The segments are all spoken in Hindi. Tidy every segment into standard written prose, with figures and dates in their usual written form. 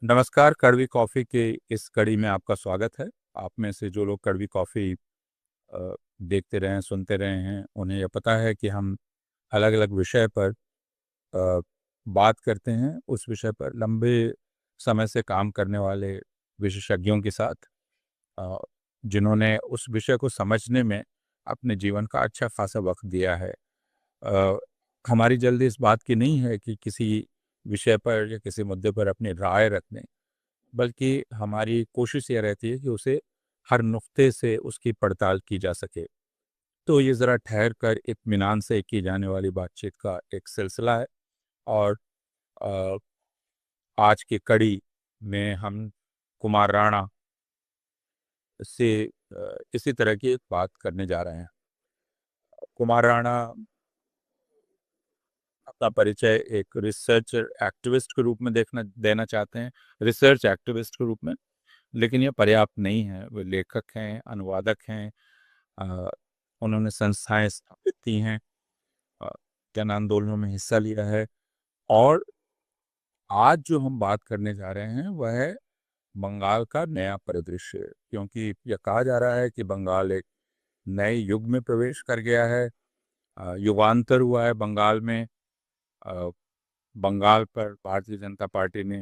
नमस्कार, कड़वी कॉफ़ी के इस कड़ी में आपका स्वागत है। आप में से जो लोग कड़वी कॉफ़ी देखते रहे हैं, सुनते रहे हैं, उन्हें यह पता है कि हम अलग-अलग विषय पर अ, बात करते हैं। उस विषय पर लंबे समय से काम करने वाले विशेषज्ञों के साथ अ, जिन्होंने उस विषय को समझने में अपने जीवन का अच्छा खासा वक़्त दिया है। अ, हमारी जल्दी इस बात की नहीं है कि किसी विषय पर या किसी मुद्दे पर अपनी राय रख दें। बल्कि हमारी कोशिश ये रहती है कि उसे हर नुक्ते से उसकी पड़ताल की जा सके। तो ये ज़रा ठहर कर इत्मीनान से की जाने वाली बातचीत का एक सिलसिला है और अ, आज की कड़ी में हम कुमार राणा से इसी तरह की एक बात करने जा रहे हैं। कुमार राणा अपना परिचय एक रिसर्च एक्टिविस्ट के रूप में देखना देना चाहते हैं, रिसर्च एक्टिविस्ट के रूप में, लेकिन ये पर्याप्त नहीं है। वो लेखक हैं, अनुवादक हैं, अ, उन्होंने संस्थाएँ स्थापित की हैं, अ, जन आंदोलनों में हिस्सा लिया है और आज जो हम बात करने जा रहे हैं वह है बंगाल का नया परिदृश्य। क्योंकि यह कहा जा रहा है कि बंगाल एक नए युग में प्रवेश कर गया है। युगांतर हुआ है बंगाल में। अ, बंगाल पर भारतीय जनता पार्टी ने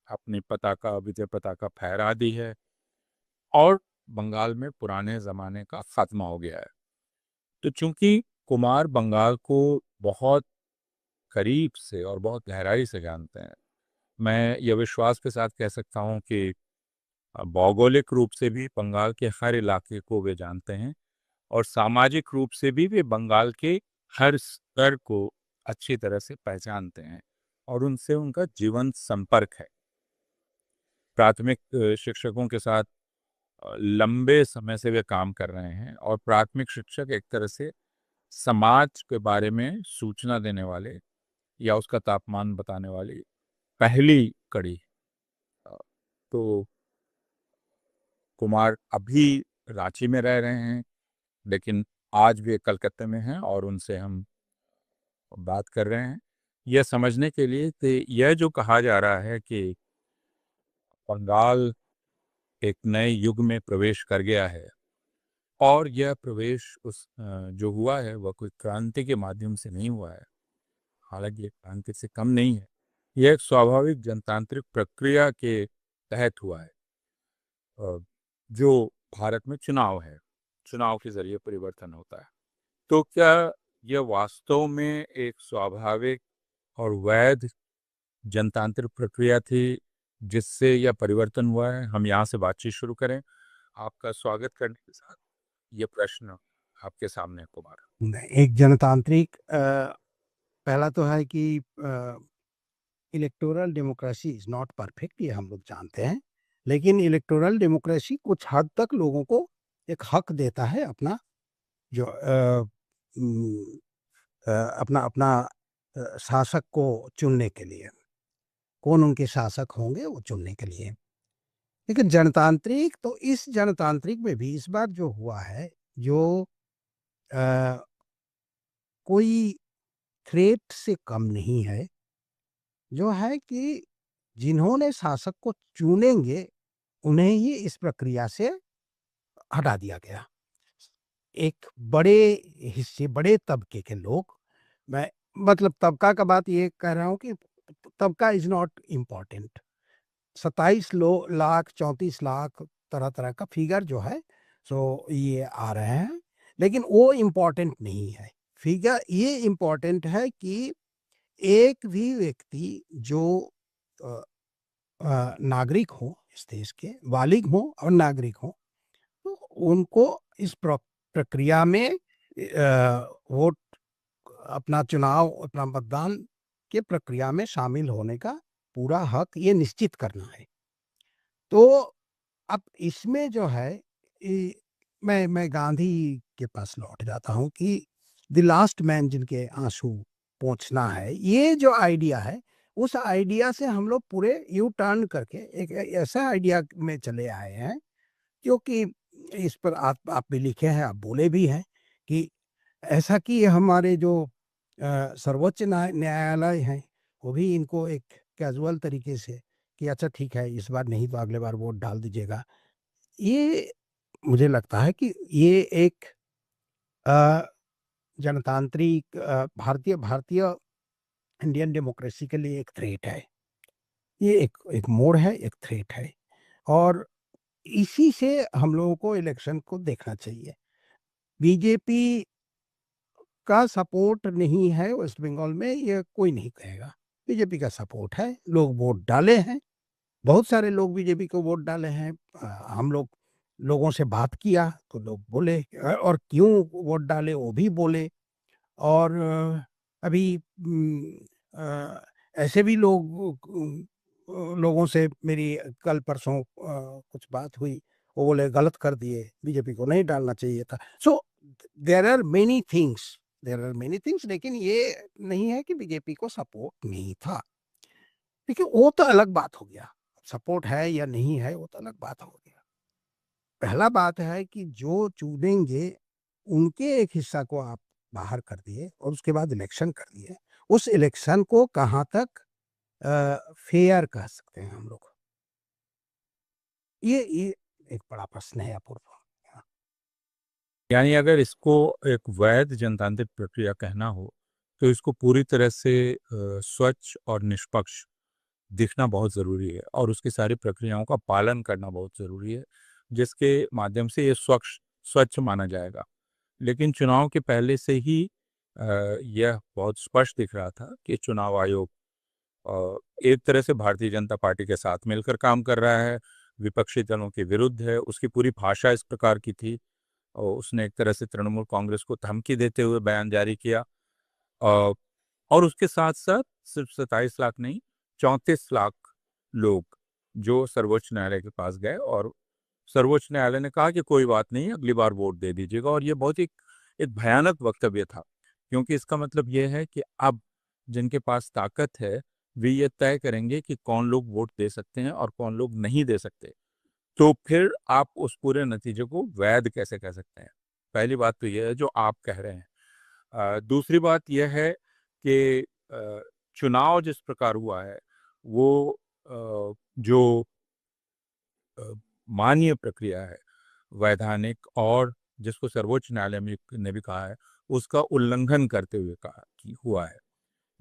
अपनी पताका, विजय पताका फहरा दी है और बंगाल में पुराने ज़माने का खात्मा हो गया है। तो चूंकि कुमार बंगाल को बहुत करीब से और बहुत गहराई से जानते हैं, मैं यह विश्वास के साथ कह सकता हूँ कि भौगोलिक रूप से भी बंगाल के हर इलाके को वे जानते हैं और सामाजिक रूप से भी वे बंगाल के हर स्तर को अच्छी तरह से पहचानते हैं और उनसे उनका जीवन संपर्क है। प्राथमिक शिक्षकों के साथ लंबे समय से वे काम कर रहे हैं और प्राथमिक शिक्षक एक तरह से समाज के बारे में सूचना देने वाले या उसका तापमान बताने वाली पहली कड़ी। अ, तो कुमार अभी रांची में रह रहे हैं, लेकिन आज वे कलकत्ते में हैं और उनसे हम बात कर रहे हैं यह समझने के लिए कि यह जो कहा जा रहा है कि बंगाल एक नए युग में प्रवेश कर गया है और यह प्रवेश जो हुआ है वह कोई क्रांति के माध्यम से नहीं हुआ है। हालांकि ये क्रांति से कम नहीं है। यह एक स्वाभाविक जनतांत्रिक प्रक्रिया के तहत हुआ है, जो भारत में चुनाव है। चुनाव के जरिए परिवर्तन होता है। तो क्या यह वास्तव में एक स्वाभाविक और वैध जनतांत्रिक प्रक्रिया थी जिससे यह परिवर्तन हुआ है? हम यहाँ से बातचीत शुरू करें। आपका स्वागत करने के साथ ये प्रश्न आपके सामने है कुमार। एक जनतांत्रिक पहला तो है कि electoral democracy is not perfect, ये हम लोग जानते हैं। लेकिन इलेक्टोरल डेमोक्रेसी कुछ हद तक लोगों को एक हक देता है अपना जो उम, अपना अपना शासक को चुनने के लिए, कौन उनके शासक होंगे वो चुनने के लिए। लेकिन जनतांत्रिक, तो इस जनतांत्रिक में भी इस बार जो हुआ है, जो अ, कोई थ्रेट से कम नहीं है, जो है कि जिन्होंने शासक को चुनेंगे उन्हें ही इस प्रक्रिया से हटा दिया गया। एक बड़े हिस्से, बड़े तबके के लोग, मैं मतलब तबका का बात ये कह रहा हूँ कि तबका is not important. 27 lakh 34 lakh तरह तरह का फिगर जो है, सो ये आ रहे हैं, लेकिन वो इम्पोर्टेंट नहीं है। फिगर ये इम्पोर्टेंट है कि एक भी व्यक्ति जो अ, नागरिक हो, इस देश के बालिग हो और नागरिक हो, तो उनको इस प्रक्रिया में वोट, अपना चुनाव, अपना मतदान के प्रक्रिया में शामिल होने का पूरा हक ये निश्चित करना है। तो अब इसमें जो है, मैं गांधी के पास लौट जाता हूँ कि द लास्ट मैन जिनके आंसू पोंछना है, ये जो आइडिया है, उस आइडिया से हम लोग पूरे यू टर्न करके एक ऐसा आइडिया में चले आए हैं, क्योंकि इस पर आप भी लिखे हैं, आप बोले भी हैं कि ऐसा कि हमारे जो सर्वोच्च न्यायालय हैं, वो भी इनको एक कैजुअल तरीके से कि अच्छा ठीक है, इस बार नहीं तो अगले बार वोट डाल दीजिएगा। ये मुझे लगता है कि ये एक अ, जनतांत्रिक भारतीय भारतीय इंडियन डेमोक्रेसी के लिए एक थ्रेट है। ये एक एक मोड़ है, एक थ्रेट है और इसी से हम लोगों को इलेक्शन को देखना चाहिए। बीजेपी का सपोर्ट नहीं है वेस्ट बंगाल में, ये कोई नहीं कहेगा। बीजेपी का सपोर्ट है, लोग वोट डाले हैं, बहुत सारे लोग बीजेपी को वोट डाले हैं। हम लोगों से बात किया तो लोग बोले और क्यों वोट डाले वो भी बोले। और अभी ऐसे भी लोगों से मेरी कल परसों कुछ बात हुई, वो बोले गलत कर दिए, बीजेपी को नहीं डालना चाहिए था। So there are many things, लेकिन ये नहीं है कि बीजेपी को सपोर्ट नहीं था। देखिए वो तो अलग बात हो गया, सपोर्ट है या नहीं है वो तो अलग बात हो गया। पहला बात है कि जो चुनेंगे उनके एक हिस्सा को आप बाहर कर दिए और उसके बाद इलेक्शन कर दिए। उस इलेक्शन को कहाँ तक फेयर कह सकते हैं हम लोग? ये एक बड़ा प्रश्न है अपूर्व। यानी अगर इसको एक वैध जनतांत्रिक प्रक्रिया कहना हो तो इसको पूरी तरह से स्वच्छ और निष्पक्ष दिखना बहुत ज़रूरी है और उसकी सारी प्रक्रियाओं का पालन करना बहुत ज़रूरी है, जिसके माध्यम से ये स्वच्छ स्वच्छ माना जाएगा। लेकिन चुनाव के पहले से ही यह बहुत स्पष्ट दिख रहा था कि चुनाव आयोग एक तरह से भारतीय जनता पार्टी के साथ मिलकर काम कर रहा है, विपक्षी दलों के विरुद्ध है। उसकी पूरी भाषा इस प्रकार की थी और उसने एक तरह से तृणमूल कांग्रेस को धमकी देते हुए बयान जारी किया। अ, और उसके साथ साथ सिर्फ 27 लाख नहीं, 34 लाख लोग जो सर्वोच्च न्यायालय के पास गए और सर्वोच्च न्यायालय ने कहा कि कोई बात नहीं, अगली बार वोट दे दीजिएगा। और ये बहुत ही एक भयानक वक्तव्य था, क्योंकि इसका मतलब ये है कि अब जिनके पास ताकत है वे ये तय करेंगे कि कौन लोग वोट दे सकते हैं और कौन लोग नहीं दे सकते। तो फिर आप उस पूरे नतीजे को वैध कैसे कह सकते हैं? पहली बात तो यह है जो आप कह रहे हैं। दूसरी बात यह है कि चुनाव जिस प्रकार हुआ है वो जो अ, मान्य प्रक्रिया है, वैधानिक और जिसको सर्वोच्च न्यायालय ने भी कहा है, उसका उल्लंघन करते हुए कहा कि हुआ है।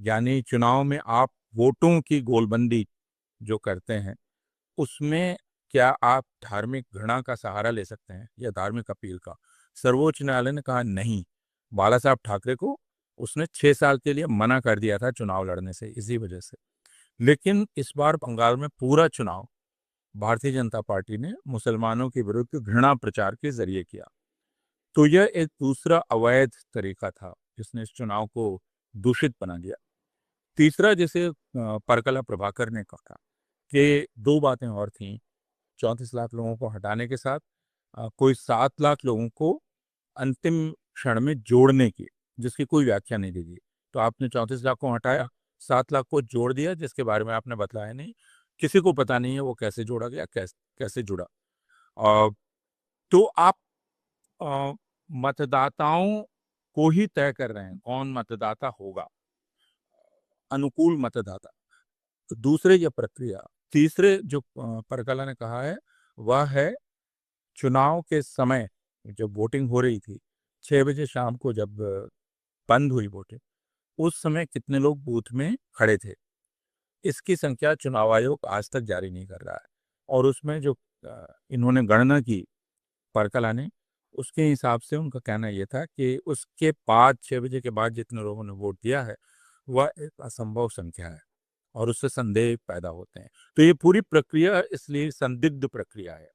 यानी चुनाव में आप वोटों की गोलबंदी जो करते हैं, उसमें क्या आप धार्मिक घृणा का सहारा ले सकते हैं या धार्मिक अपील का? सर्वोच्च न्यायालय ने कहा नहीं। बाला साहब ठाकरे को उसने 6 साल के लिए मना कर दिया था चुनाव लड़ने से इसी वजह से। लेकिन इस बार बंगाल में पूरा चुनाव भारतीय जनता पार्टी ने मुसलमानों के विरुद्ध घृणा प्रचार के जरिए किया। तो यह एक दूसरा अवैध तरीका था जिसने इस चुनाव को दूषित बना दिया। तीसरा, जिसे परकला प्रभाकर ने कहा कि दो बातें और थीं 34 लाख लोगों को हटाने के साथ कोई 7 लाख लोगों को अंतिम क्षण में जोड़ने की, जिसकी कोई व्याख्या नहीं दी गई। तो आपने 34 लाख को हटाया, 7 लाख को जोड़ दिया, जिसके बारे में आपने बताया नहीं, किसी को पता नहीं है वो कैसे जोड़ा गया, कैसे जुड़ा। अ, तो आप अ, मतदाताओं को ही तय कर रहे हैं कौन मतदाता होगा, अनुकूल मतदाता। तो दूसरे ये प्रक्रिया, तीसरे जो परकला ने कहा है वह है चुनाव के समय जब वोटिंग हो रही थी, 6 बजे शाम को जब बंद हुई वोटिंग, उस समय कितने लोग बूथ में खड़े थे, इसकी संख्या चुनाव आयोग आज तक जारी नहीं कर रहा है। और उसमें जो इन्होंने गणना की परकला ने, उसके हिसाब से उनका कहना यह था कि उसके बाद 6 बजे के बाद जितने लोगों ने वोट दिया है वह एक असंभव संख्या है और उससे संदेह पैदा होते हैं। तो ये पूरी प्रक्रिया इसलिए संदिग्ध प्रक्रिया है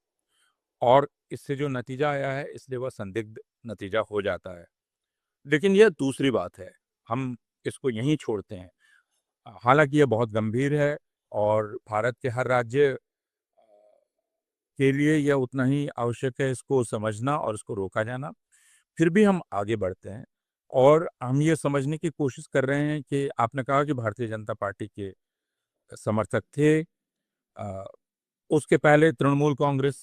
और इससे जो नतीजा आया है इसलिए वह संदिग्ध नतीजा हो जाता है। लेकिन यह दूसरी बात है, हम इसको यहीं छोड़ते हैं। हालांकि यह बहुत गंभीर है और भारत के हर राज्य के लिए यह उतना ही आवश्यक है इसको समझना और इसको रोका जाना। फिर भी हम आगे बढ़ते हैं और हम ये समझने की कोशिश कर रहे हैं कि आपने कहा कि भारतीय जनता पार्टी के समर्थक थे। अ, उसके पहले तृणमूल कांग्रेस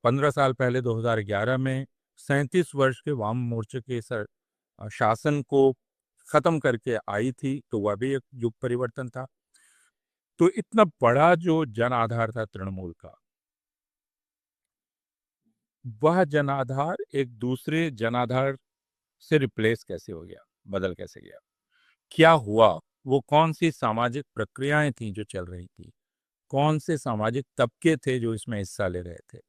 15 साल पहले 2011 में 37 वर्ष के वाम मोर्चे के शासन को खत्म करके आई थी, तो वह भी एक युग परिवर्तन था। तो इतना बड़ा जो जन आधार था तृणमूल का, वह जनाधार एक दूसरे जनाधार से रिप्लेस कैसे हो गया, बदल कैसे गया, क्या हुआ, वो कौन सी सामाजिक प्रक्रियाएं थी जो चल रही थी, कौन से सामाजिक तबके थे जो इसमें हिस्सा ले रहे थे,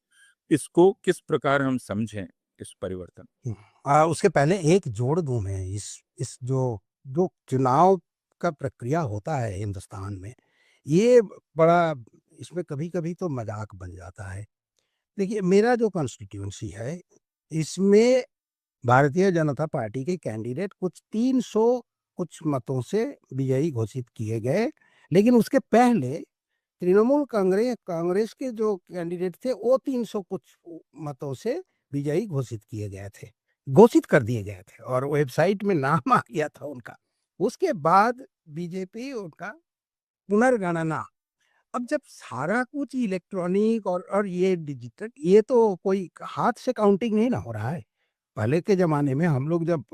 इसको किस प्रकार हम समझें इस परिवर्तन। उसके पहले एक जोड़ दूं मैं, इस जो जो चुनाव का प्रक्रिया होता है हिंदुस्तान में, ये बड़ा, इसमें कभी कभी तो मजाक बन जाता है। देखिए, मेरा जो कॉन्स्टिट्यूंसी है, इसमें भारतीय जनता पार्टी के कैंडिडेट कुछ 300 कुछ मतों से विजयी घोषित किए गए, लेकिन उसके पहले तृणमूल कांग्रेस कांग्रेस के जो कैंडिडेट थे वो 300 कुछ मतों से विजयी घोषित किए गए थे, घोषित कर दिए गए थे, और वेबसाइट में नाम आ गया था उनका। उसके बाद बीजेपी उनका पुनर्गणना, अब जब सारा कुछ इलेक्ट्रॉनिक और ये डिजिटल, ये तो कोई हाथ से काउंटिंग नहीं ना हो रहा है। पहले के ज़माने में हम लोग जब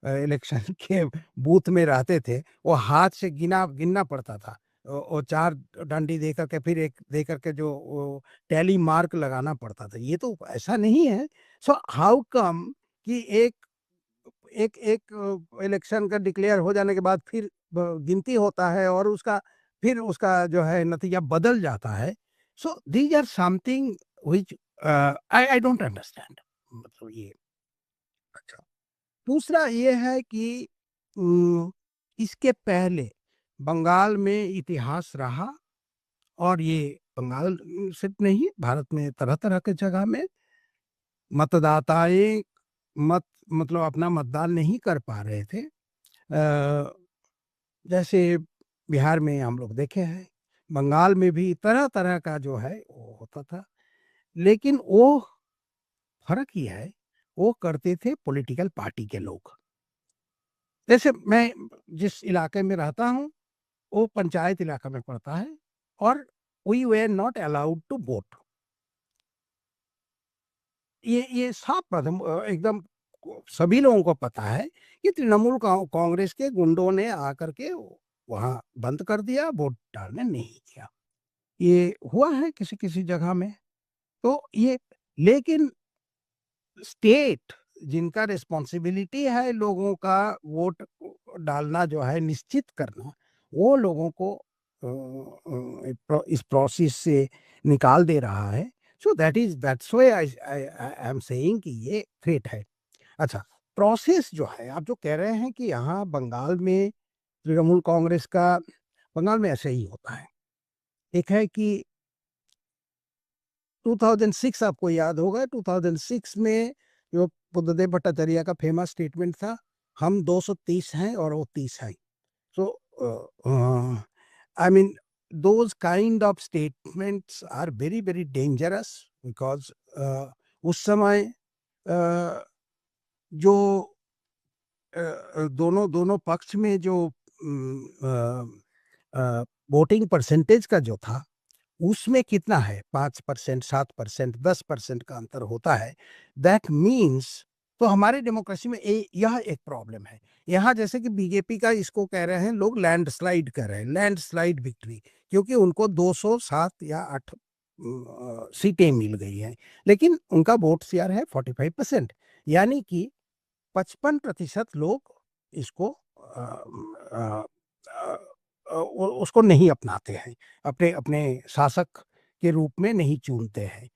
इलेक्शन के बूथ में रहते थे, वो हाथ से गिनना पड़ता था। वो 4 डंडी दे कर के, फिर 1 दे कर के जो वो टैली मार्क लगाना पड़ता था। ये तो ऐसा नहीं है। सो हाउ कम कि एक एक एक इलेक्शन का डिक्लेयर हो जाने के बाद फिर गिनती होता है, और फिर उसका जो है नतीजा बदल जाता है। So these are something which I don't understand, मतलब ये। अच्छा, दूसरा ये है कि उम, इसके पहले बंगाल में इतिहास रहा, और ये बंगाल सिर्फ नहीं, भारत में तरह-तरह के जगह में मतदाताएँ मत मतलब अपना मतदान नहीं कर पा रहे थे। जैसे बिहार में हम लोग देखे हैं, बंगाल में भी तरह-तरह का जो है वो होता था। लेकिन वो फ़र्क ये है, वो करते थे पॉलिटिकल पार्टी के लोग। जैसे मैं जिस इलाके में रहता हूँ, वो पंचायत इलाका में पड़ता है, और we were not allowed to vote. ये साफ एकदम सभी लोगों को पता है कि तृणमूल कांग्रेस के गुंडों ने आकर के वहाँ बंद कर दिया, वोट डालने नहीं दिया। ये हुआ है किसी-किसी जगह में। तो ये, लेकिन स्टेट जिनका रिस्पॉन्सिबिलिटी है लोगों का वोट डालना जो है निश्चित करना, वो लोगों को इस प्रोसेस से निकाल दे रहा है। So that's why I am saying कि ये थ्रेट है। अच्छा, प्रोसेस जो है, आप जो कह रहे हैं कि यहाँ बंगाल में तृणमूल कांग्रेस का, बंगाल में ऐसे ही होता है। एक है कि 2006, आपको याद होगा 2006 में जो बुद्धदेव भट्टाचार्य का फेमस स्टेटमेंट था, हम 230 हैं और वो 30 हैं। So I mean those kind of statements are very very dangerous because उस समय जो दोनों दोनों पक्ष में जो वोटिंग परसेंटेज का जो था, उसमें कितना है, 5%, 7%, 10% का अंतर होता है। दैट मीन्स, तो हमारे डेमोक्रेसी में यह एक प्रॉब्लम है। यहाँ जैसे कि बीजेपी का इसको कह रहे हैं लोग, लैंडस्लाइड कर रहे हैं, लैंडस्लाइड विक्ट्री, क्योंकि उनको 207 या 8 सीटें मिल गई हैं, लेकिन उनका वोट शेयर है 45%, यानी कि 55% लोग इसको उसको नहीं अपनाते हैं, अपने अपने शासक के रूप में नहीं चुनते हैं।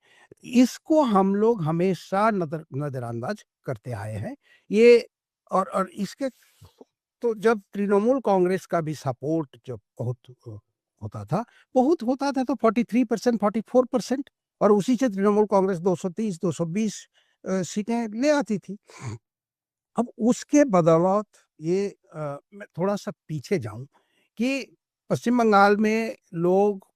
इसको हम लोग हमेशा नज़रअंदाज करते आए हैं। ये, और इसके, तो जब तृणमूल कांग्रेस का भी सपोर्ट जब होता था, तो 43%, 44%, और उसी से तृणमूल कांग्रेस 230, 220 सीटें ले आती थी। अब उसके बदौलत ये, मैं थोड़ा-सा पीछे जाऊँ कि पश्चिम बंगाल में लोग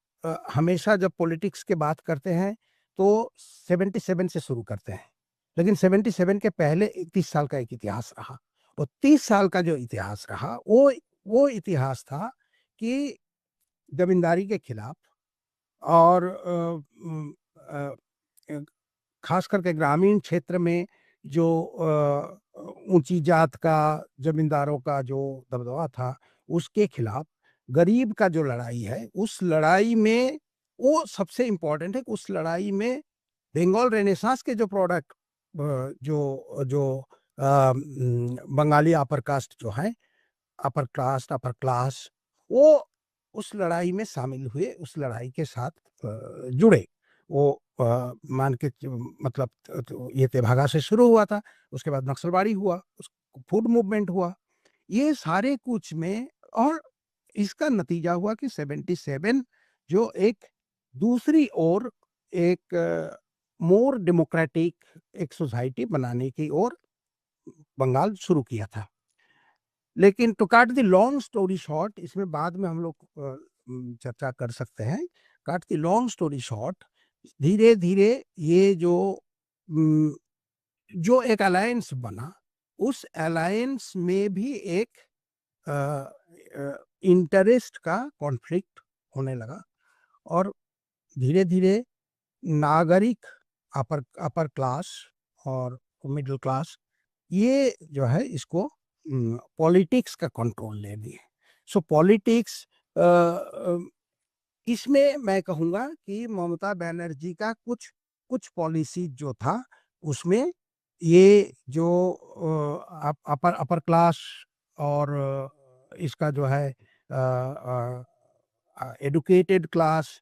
हमेशा जब पॉलिटिक्स की बात करते हैं, तो 77 से शुरू करते हैं। लेकिन 77 के पहले 31 साल का एक इतिहास रहा। और 30 साल का जो इतिहास रहा, वो इतिहास था कि ज़मींदारी के खिलाफ, और खास करके ग्रामीण क्षेत्र में जो ऊंची जात का, जमींदारों का जो दबदबा था, उसके खिलाफ गरीब का जो लड़ाई है, उस लड़ाई में वो सबसे इम्पोर्टेंट है। उस लड़ाई में बंगाल रेनेसांस के जो प्रोडक्ट जो जो बंगाली अपर कास्ट जो है, अपर क्लास, वो उस लड़ाई में शामिल हुए, उस लड़ाई के साथ जुड़े। वो मान के मतलब ये तेभागा से शुरू हुआ था, उसके बाद नक्सलबाड़ी हुआ, फूड मूवमेंट हुआ, ये सारे कुछ में। और इसका नतीजा हुआ कि 77 जो एक दूसरी ओर एक मोर डेमोक्रेटिक एक सोसाइटी बनाने की ओर बंगाल शुरू किया था। लेकिन to cut the long story short, इसमें बाद में हम लोग चर्चा कर सकते हैं। Cut the long story short, धीरे धीरे ये जो एक अलायंस बना, उस अलायंस में भी एक इंटरेस्ट का कॉन्फ्लिक्ट होने लगा। और धीरे धीरे नागरिक, अपर अपर क्लास और मिडिल क्लास, ये जो है इसको पॉलिटिक्स का कंट्रोल ले लिए। सो पॉलिटिक्स, इसमें मैं कहूँगा कि ममता बनर्जी का कुछ कुछ पॉलिसी जो था, उसमें ये जो अपर अपर क्लास और इसका जो है एडुकेटेड क्लास,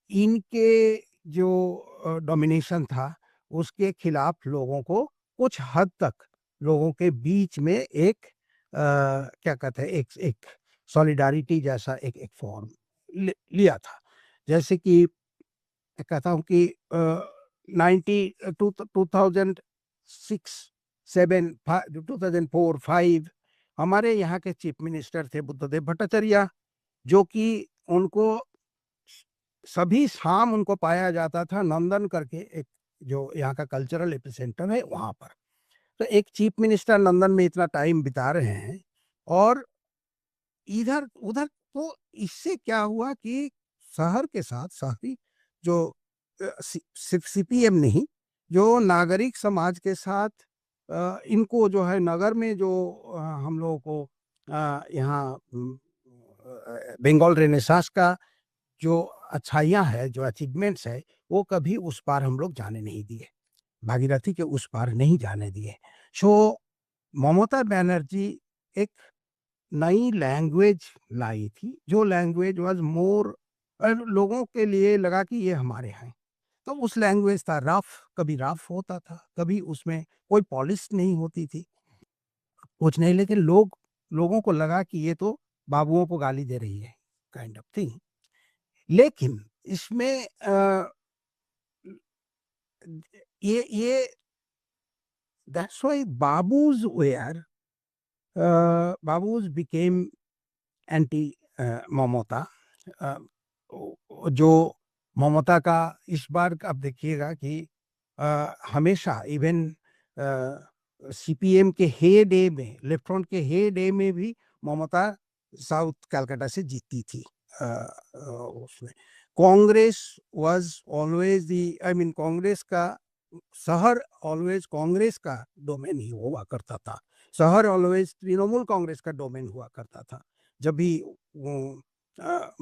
इनके जो डोमिनेशन था, उसके खिलाफ लोगों को कुछ हद तक लोगों के बीच में एक क्या कहते हैं, एक एक सॉलिडारिटी जैसा एक एक फॉर्म लिया था। जैसे कि मैं कहता हूँ कि 2006, 7, 2004, 5 हमारे यहाँ के चीफ मिनिस्टर थे बुद्धदेव भट्टाचार्य, जो कि उनको सभी शाम उनको पाया जाता था नंदन करके, एक जो यहाँ का कल्चरल एपिसेंटर है वहाँ पर। तो एक चीफ मिनिस्टर नंदन में इतना टाइम बिता रहे हैं, और इधर उधर, तो इससे क्या हुआ कि शहर के साथ शहरी जो सिर्फ सीपीएम नहीं, जो नागरिक समाज के साथ इनको जो है नगर में जो हम लोगों को यहाँ बंगाल रेनेसांस का जो अच्छाइयाँ है, जो अचीवमेंट्स है, वो कभी उस पार हम लोग जाने नहीं दिए, भागीरथी के उस पार नहीं जाने दिए। सो ममता बनर्जी एक नई लैंग्वेज लाई थी, जो लैंग्वेज वाज मोर, लोगों के लिए लगा कि ये हमारे हैं। तो उस लैंग्वेज था रफ, कभी रफ होता था, कभी उसमें कोई पॉलिश नहीं होती थी, कुछ नहीं, लेकिन लोगों को लगा कि ये तो बाबुओं को गाली दे रही है, काइंड ऑफ थिंग। लेकिन इसमें ये that's why babus became anti Mamata. जो ममता का इस बार आप देखिएगा कि हमेशा इवन सीपीएम के हे डे में, लेफ्ट फ्रंट के हे डे में भी ममता साउथ कलकत्ता से जीती थी। उसमें Congress was always the, I mean Congress का शहर ऑलवेज कांग्रेस का डोमेन ही हुआ करता था, शहर ऑलवेज तृणमूल कांग्रेस का डोमेन हुआ करता था। जब भी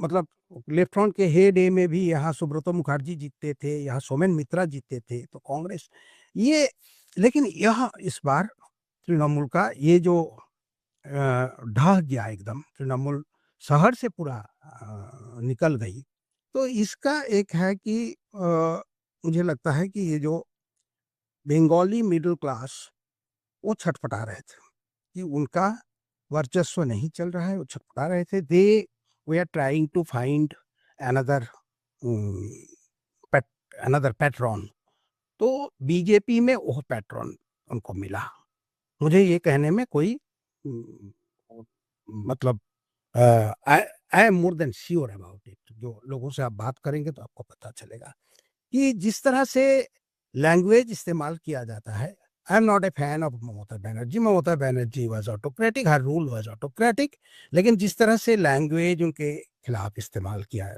मतलब लेफ्ट फ्रंट के हे डे में भी यहाँ सुब्रतो मुखर्जी जीतते थे, यहाँ सोमेन मित्रा जीतते थे, तो कांग्रेस ये। लेकिन यह इस बार तृणमूल का ये जो ढह गया एकदम, तृणमूल शहर से पूरा निकल गई। तो इसका एक है कि मुझे लगता है कि ये जो बंगाली मिडिल क्लास, वो छटपटा रहे थे कि उनका वर्चस्व नहीं चल रहा है, वो छटपटा रहे थे। They we are trying to find another another patron. तो बीजेपी में वो पैट्रॉन उनको मिला। मुझे ये कहने में कोई मतलब I am more than sure about it. जो लोगों से आप बात करेंगे तो आपको पता चलेगा कि जिस तरह से लैंग्वेज इस्तेमाल किया जाता है। I am not a fan of Mamata Banerjee. Mamata Banerjee was autocratic, her rule was autocratic, लेकिन जिस तरह से लैंग्वेज उनके खिलाफ इस्तेमाल किया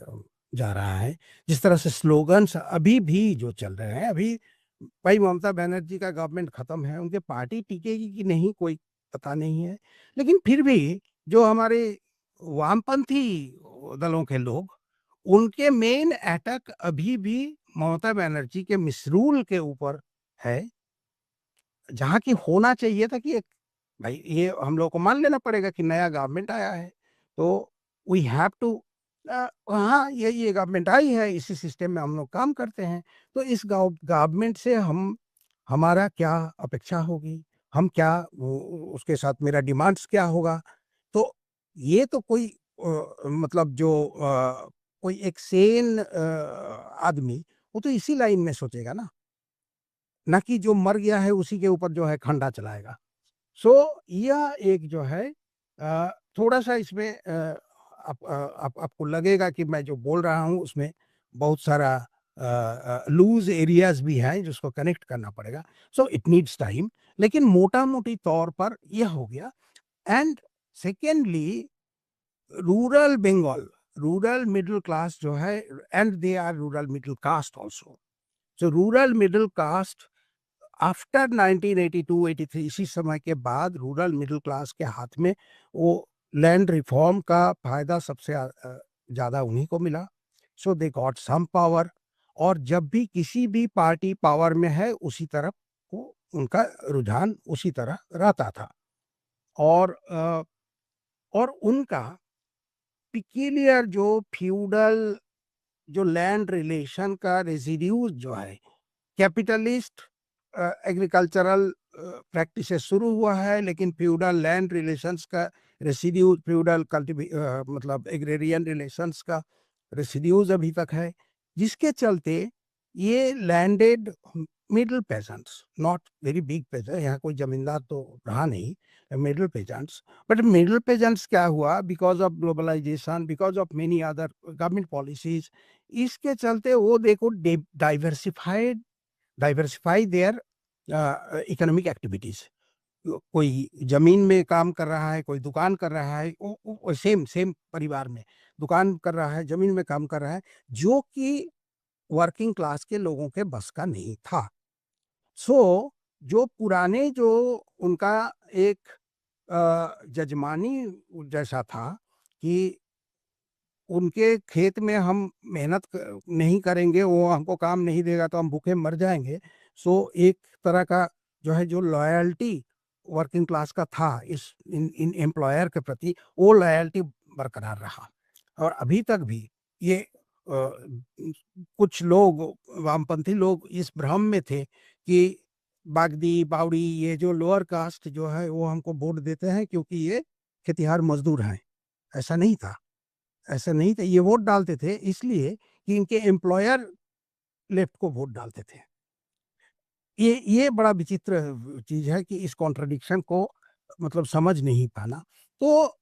जा रहा है, जिस तरह से स्लोगन्स अभी भी जो चल रहे हैं, अभी भाई ममता बनर्जी का गवर्नमेंट खत्म है, उनके पार्टी टिकेगी कि नहीं कोई पता नहीं है, लेकिन फिर भी जो हमारे वामपंथी दलों के लोग, उनके मेन अटैक अभी भी ममता बनर्जी के मिसरूल के ऊपर है, जहाँ की होना चाहिए था कि एक भाई ये हम लोग को मान लेना पड़ेगा कि नया गवर्नमेंट आया है, तो वी हैव टू हाँ, ये गवर्नमेंट आई है, इसी सिस्टम में हम लोग काम करते हैं, तो इस गवर्नमेंट से हमारा क्या अपेक्षा होगी, हम क्या उसके साथ मेरा डिमांड्स क्या होगा। तो ये तो कोई मतलब जो कोई एक सेन आदमी, वो तो इसी लाइन में सोचेगा ना कि जो मर गया है उसी के ऊपर जो है खंडा चलाएगा। सो यह एक जो है थोड़ा-सा इसमें आपको लगेगा कि मैं जो बोल रहा हूँ उसमें बहुत सारा लूज़ एरियाज़ भी हैं जिसको कनेक्ट करना पड़ेगा। सो इट नीड्स टाइम, लेकिन मोटा-मोटी तौर पर यह हो गया। And secondly rural Bengal, rural middle class जो है, and they are rural middle caste also. So rural middle caste after 1982-83 इसी समय के बाद रूरल मिडिल क्लास के हाथ में वो लैंड रिफॉर्म का फायदा सबसे ज़्यादा उन्हीं को मिला। सो दे गॉट सम पावर, और जब भी किसी भी पार्टी पावर में है उसी तरफ वो उनका रुझान उसी तरह रहता था। और उनका पिक्यूलियर जो फ्यूडल जो लैंड रिलेशन का रेजिड्यूज जो है, कैपिटलिस्ट एग्रीकल्चरल प्रैक्टिसेस शुरू हुआ है, लेकिन फ्यूडल लैंड रिलेशंस का रेसिड्यूज, फ्यूडल मतलब एग्रेरियन रिलेशंस का रेसिड्यूज अभी तक है, जिसके चलते ये landed middle peasants, not very big peasant, यहाँ कोई जमींदार तो रहा नहीं, middle peasants. But middle peasants क्या हुआ, because of globalisation, because of many other government policies, इसके चलते वो देखो डाइवर्सिफाई देयर इकोनॉमिक एक्टिविटीज। कोई जमीन में काम कर रहा है, कोई दुकान कर रहा है, सेम सेम परिवार में दुकान कर रहा है, जमीन में काम कर रहा है, जो कि वर्किंग क्लास के लोगों के बस का नहीं था। सो जो पुराने जो उनका एक जजमानी जैसा था कि उनके खेत में हम मेहनत नहीं करेंगे, वो हमको काम नहीं देगा तो हम भूखे मर जाएंगे। सो एक तरह का जो है जो लॉयल्टी वर्किंग क्लास का था इस इन एम्प्लॉयर के प्रति, वो लॉयल्टी बरकरार रहा। और अभी तक भी ये कुछ लोग, वामपंथी लोग, इस भ्रम में थे कि बागदी बावड़ी ये जो लोअर कास्ट जो है वो हमको वोट देते हैं क्योंकि ये खेतिहार मजदूर हैं। ऐसा नहीं था, ऐसा नहीं था। ये वोट डालते थे इसलिए कि इनके एम्प्लॉयर लेफ्ट को वोट डालते थे। ये बड़ा विचित्र चीज़ है कि इस कॉन्ट्रडिक्शन को मतलब समझ नहीं पाना। तो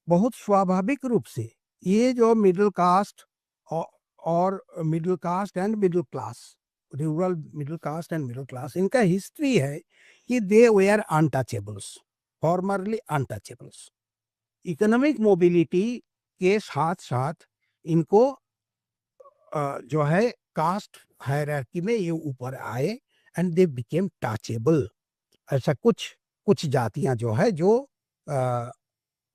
बहुत स्वाभाविक रूप से ये जो मिडिल कास्ट औ और middle caste and middle class, rural middle caste and middle class, इनका हिस्ट्री है कि they were untouchables, formerly untouchables. Economic mobility के साथ-साथ इनको जो है कास्ट हायरार्की में ये ऊपर आए एंड दे बिकेम टचेबल। ऐसा कुछ कुछ जातियां जो है जो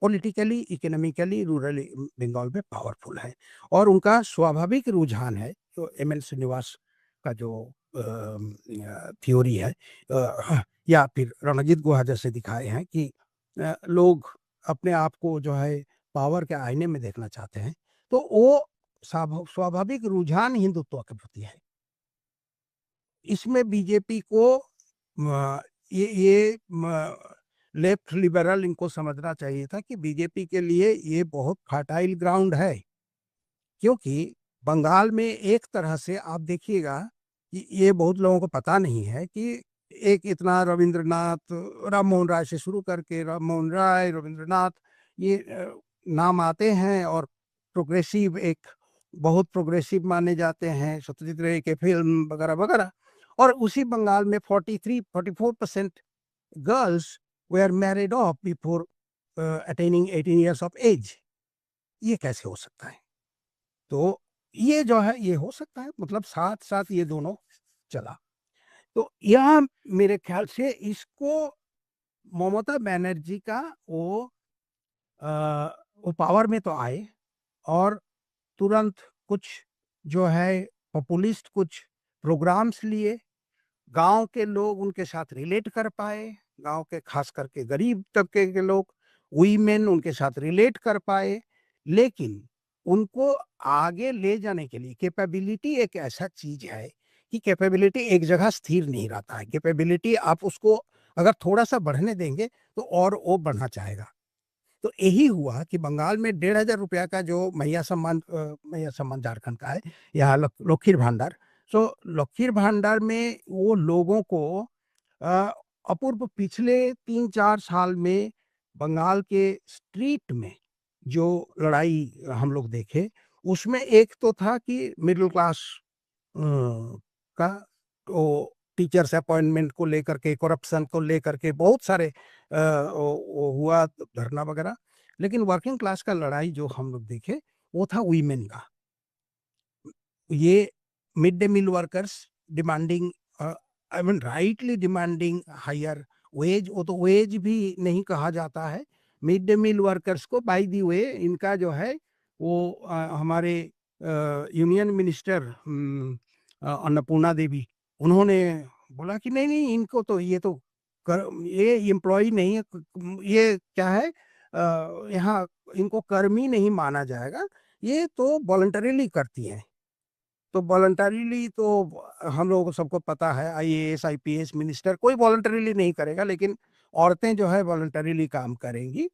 पॉलिटिकली, इकोनॉमिकली रूरल बंगाल में पावरफुल है, और उनका स्वाभाविक रुझान है जो एम.एन. श्रीनिवास का जो थ्योरी है, या फिर रणजीत गुहा जैसे दिखाए हैं कि लोग अपने आप को जो है पावर के आईने में देखना चाहते हैं, तो वो स्वाभाविक रुझान हिंदुत्व के प्रति है। इसमें बीजेपी को ये लेफ्ट लिबरल इनको समझना चाहिए था कि बीजेपी के लिए ये बहुत फर्टाइल ग्राउंड है, क्योंकि बंगाल में एक तरह से आप देखिएगा कि ये बहुत लोगों को पता नहीं है कि एक इतना रविंद्रनाथ, राम मोहन राय से शुरू करके राम मोहन राय, रविंद्रनाथ, ये नाम आते हैं, और प्रोग्रेसिव, एक बहुत प्रोग्रेसिव माने जाते हैं, सत्यजीत रे के फिल्म वगैरह वगैरह। और उसी बंगाल में 43-44% girls were married off before attaining 18 years of age। ये कैसे हो सकता है? तो ये जो है ये हो सकता है, मतलब साथ साथ ये दोनों चला। तो यहाँ मेरे ख्याल से इसको ममता बनर्जी का वो वो पावर में तो आए और तुरंत कुछ जो है पॉपुलिस्ट कुछ प्रोग्राम्स लिए, गाँव के लोग उनके साथ रिलेट कर पाए, गाँव के ख़ास करके गरीब तबके के लोग, वुमेन उनके साथ रिलेट कर पाए। लेकिन उनको आगे ले जाने के लिए कैपेबिलिटी एक ऐसा चीज़ है कि कैपेबिलिटी एक जगह स्थिर नहीं रहता है। कैपेबिलिटी आप उसको अगर थोड़ा-सा बढ़ने देंगे तो और वो बढ़ना चाहेगा। तो यही हुआ कि बंगाल में ₹1,500 का जो मैया सम्मान झारखंड का है, यहाँ लखीर भांडार। सो लखीर भांडार में वो लोगों को अ, अपूर्व पिछले 3-4 साल में बंगाल के स्ट्रीट में जो लड़ाई हम लोग देखे, उसमें एक तो था कि मिडल क्लास अ, का वो टीचर्स अपॉइंटमेंट को लेकर के, करप्शन को लेकर के बहुत सारे वो हुआ धरना वगैरह। लेकिन वर्किंग क्लास का लड़ाई जो हम लोग देखे, वो था वुमेन का। ये mid day meal workers demanding I mean rightly demanding higher wage, वो तो वेज भी नहीं कहा जाता है। मिड डे मील वर्कर्स को बाय द वे इनका जो है वो हमारे यूनियन मिनिस्टर अन्नपूर्णा देवी, उन्होंने बोला कि नहीं, नहीं इनको तो ये एम्प्लॉयी नहीं है, ये क्या है यहाँ इनको कर्मी नहीं माना जाएगा, ये तो वॉलंटरीली करती हैं। तो वॉलंटरीली तो हम लोगों को सबको पता है आईएएस, आईपीएस मिनिस्टर कोई वॉलंटरीली नहीं करेगा, लेकिन औरतें जो है वॉलंटरीली काम करेंगी।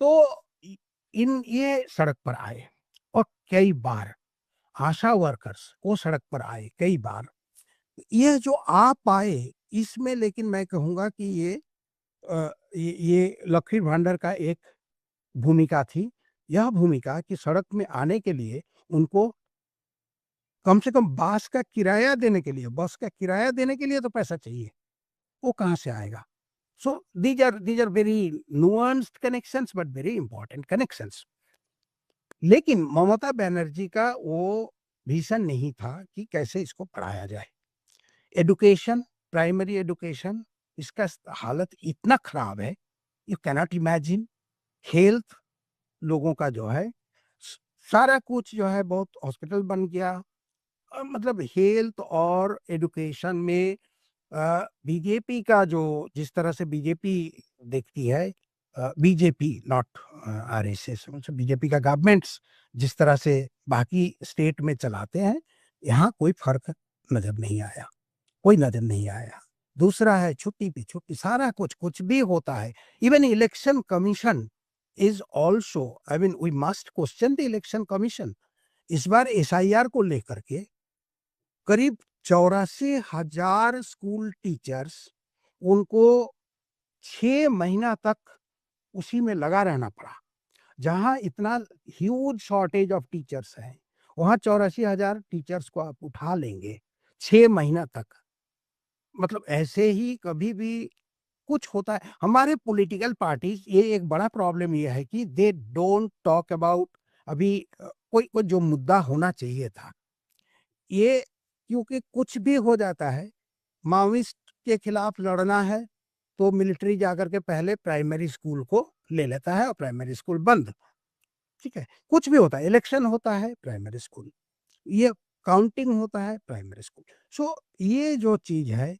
तो इ इन ये सड़क पर आए और कई बार आशा वर्कर्स वो सड़क पर आए कई बार। ये जो आ पाए इसमें लेकिन मैं कहूँगा कि ये लखीर भांडार का एक भूमिका थी। यह भूमिका कि सड़क में आने के लिए उनको कम से कम बस का किराया देने के लिए तो पैसा चाहिए, वो कहाँ से आएगा? So these are very nuanced connections but very important connections. लेकिन ममता बनर्जी का वो विज़न नहीं था कि कैसे इसको पढ़ाया जाए। एजुकेशन, प्राइमरी एजुकेशन इसका हालत इतना खराब है, यू कैनॉट इमेजिन। हेल्थ लोगों का जो है स सारा कुछ जो है बहुत हॉस्पिटल बन गया। मतलब हेल्थ और एजुकेशन में बीजेपी का जो जिस तरह से बीजेपी देखती है, बीजेपी नॉट आरएसएस, मतलब बीजेपी का गवर्नमेंट्स जिस तरह से बाकी स्टेट में चलाते हैं, यहाँ कोई फ़र्क नज़र नहीं आया, कोई नज़र नहीं आया। दूसरा है छुट्टी पे छुट्टी, सारा कुछ, कुछ भी होता है। Even election commission is also I mean we must question the election commission. इस बार एसआईआर को लेकर के करीब 84,000 स्कूल टीचर्स, उनको 6 महीना तक उसी में लगा रहना पड़ा। जहाँ इतना ह्यूज शॉर्टेज ऑफ टीचर्स है, वहाँ 84,000 टीचर्स को आप उठा लेंगे 6 महीना तक। मतलब ऐसे ही कभी भी कुछ होता है। हमारे पॉलिटिकल पार्टीज़ ये एक बड़ा प्रॉब्लम ये है कि दे डोंट टॉक अबाउट अभी कोई कोई जो मुद्दा होना चाहिए था। ये क्योंकि कुछ भी हो जाता है, माओइस्ट के खिलाफ लड़ना है, तो मिलिट्री जाकर के पहले प्राइमरी स्कूल को ले लेता है और प्राइमरी स्कूल बंद, ठीक है? कुछ भी होता है, इलेक्शन होता है, प्राइमरी स्कूल, ये काउंटिंग होता है, प्राइमरी स्कूल। सो ये जो चीज़ है,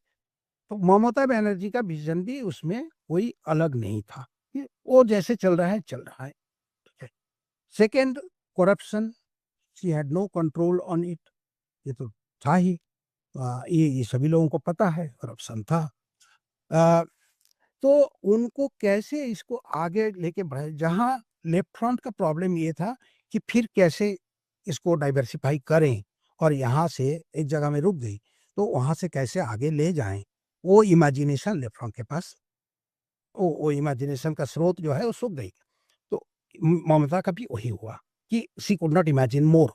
तो ममता बनर्जी का विज़न भी उसमें कोई अलग नहीं था। ये वो जैसे चल रहा है, चल रहा है, ठीक है? Second corruption, she had no control on it, ये तो था ही। ये सभी लोगों को पता है करप्शन था। अ, तो उनको कैसे इसको आगे लेके बढ़ाया, जहाँ लेफ्ट फ्रंट का प्रॉब्लम ये था कि फिर कैसे इसको डाइवर्सिफ़ाई करें और यहाँ से एक जगह में रुक गई, तो वहाँ से कैसे आगे ले जाएँ, वो इमेजिनेशन लेफ्ट फ्रंट के पास, वो इमेजिनेशन का स्रोत जो है वो सूख गई। तो ममता का भी वही हुआ कि शी कुड नॉट इमेजिन मोर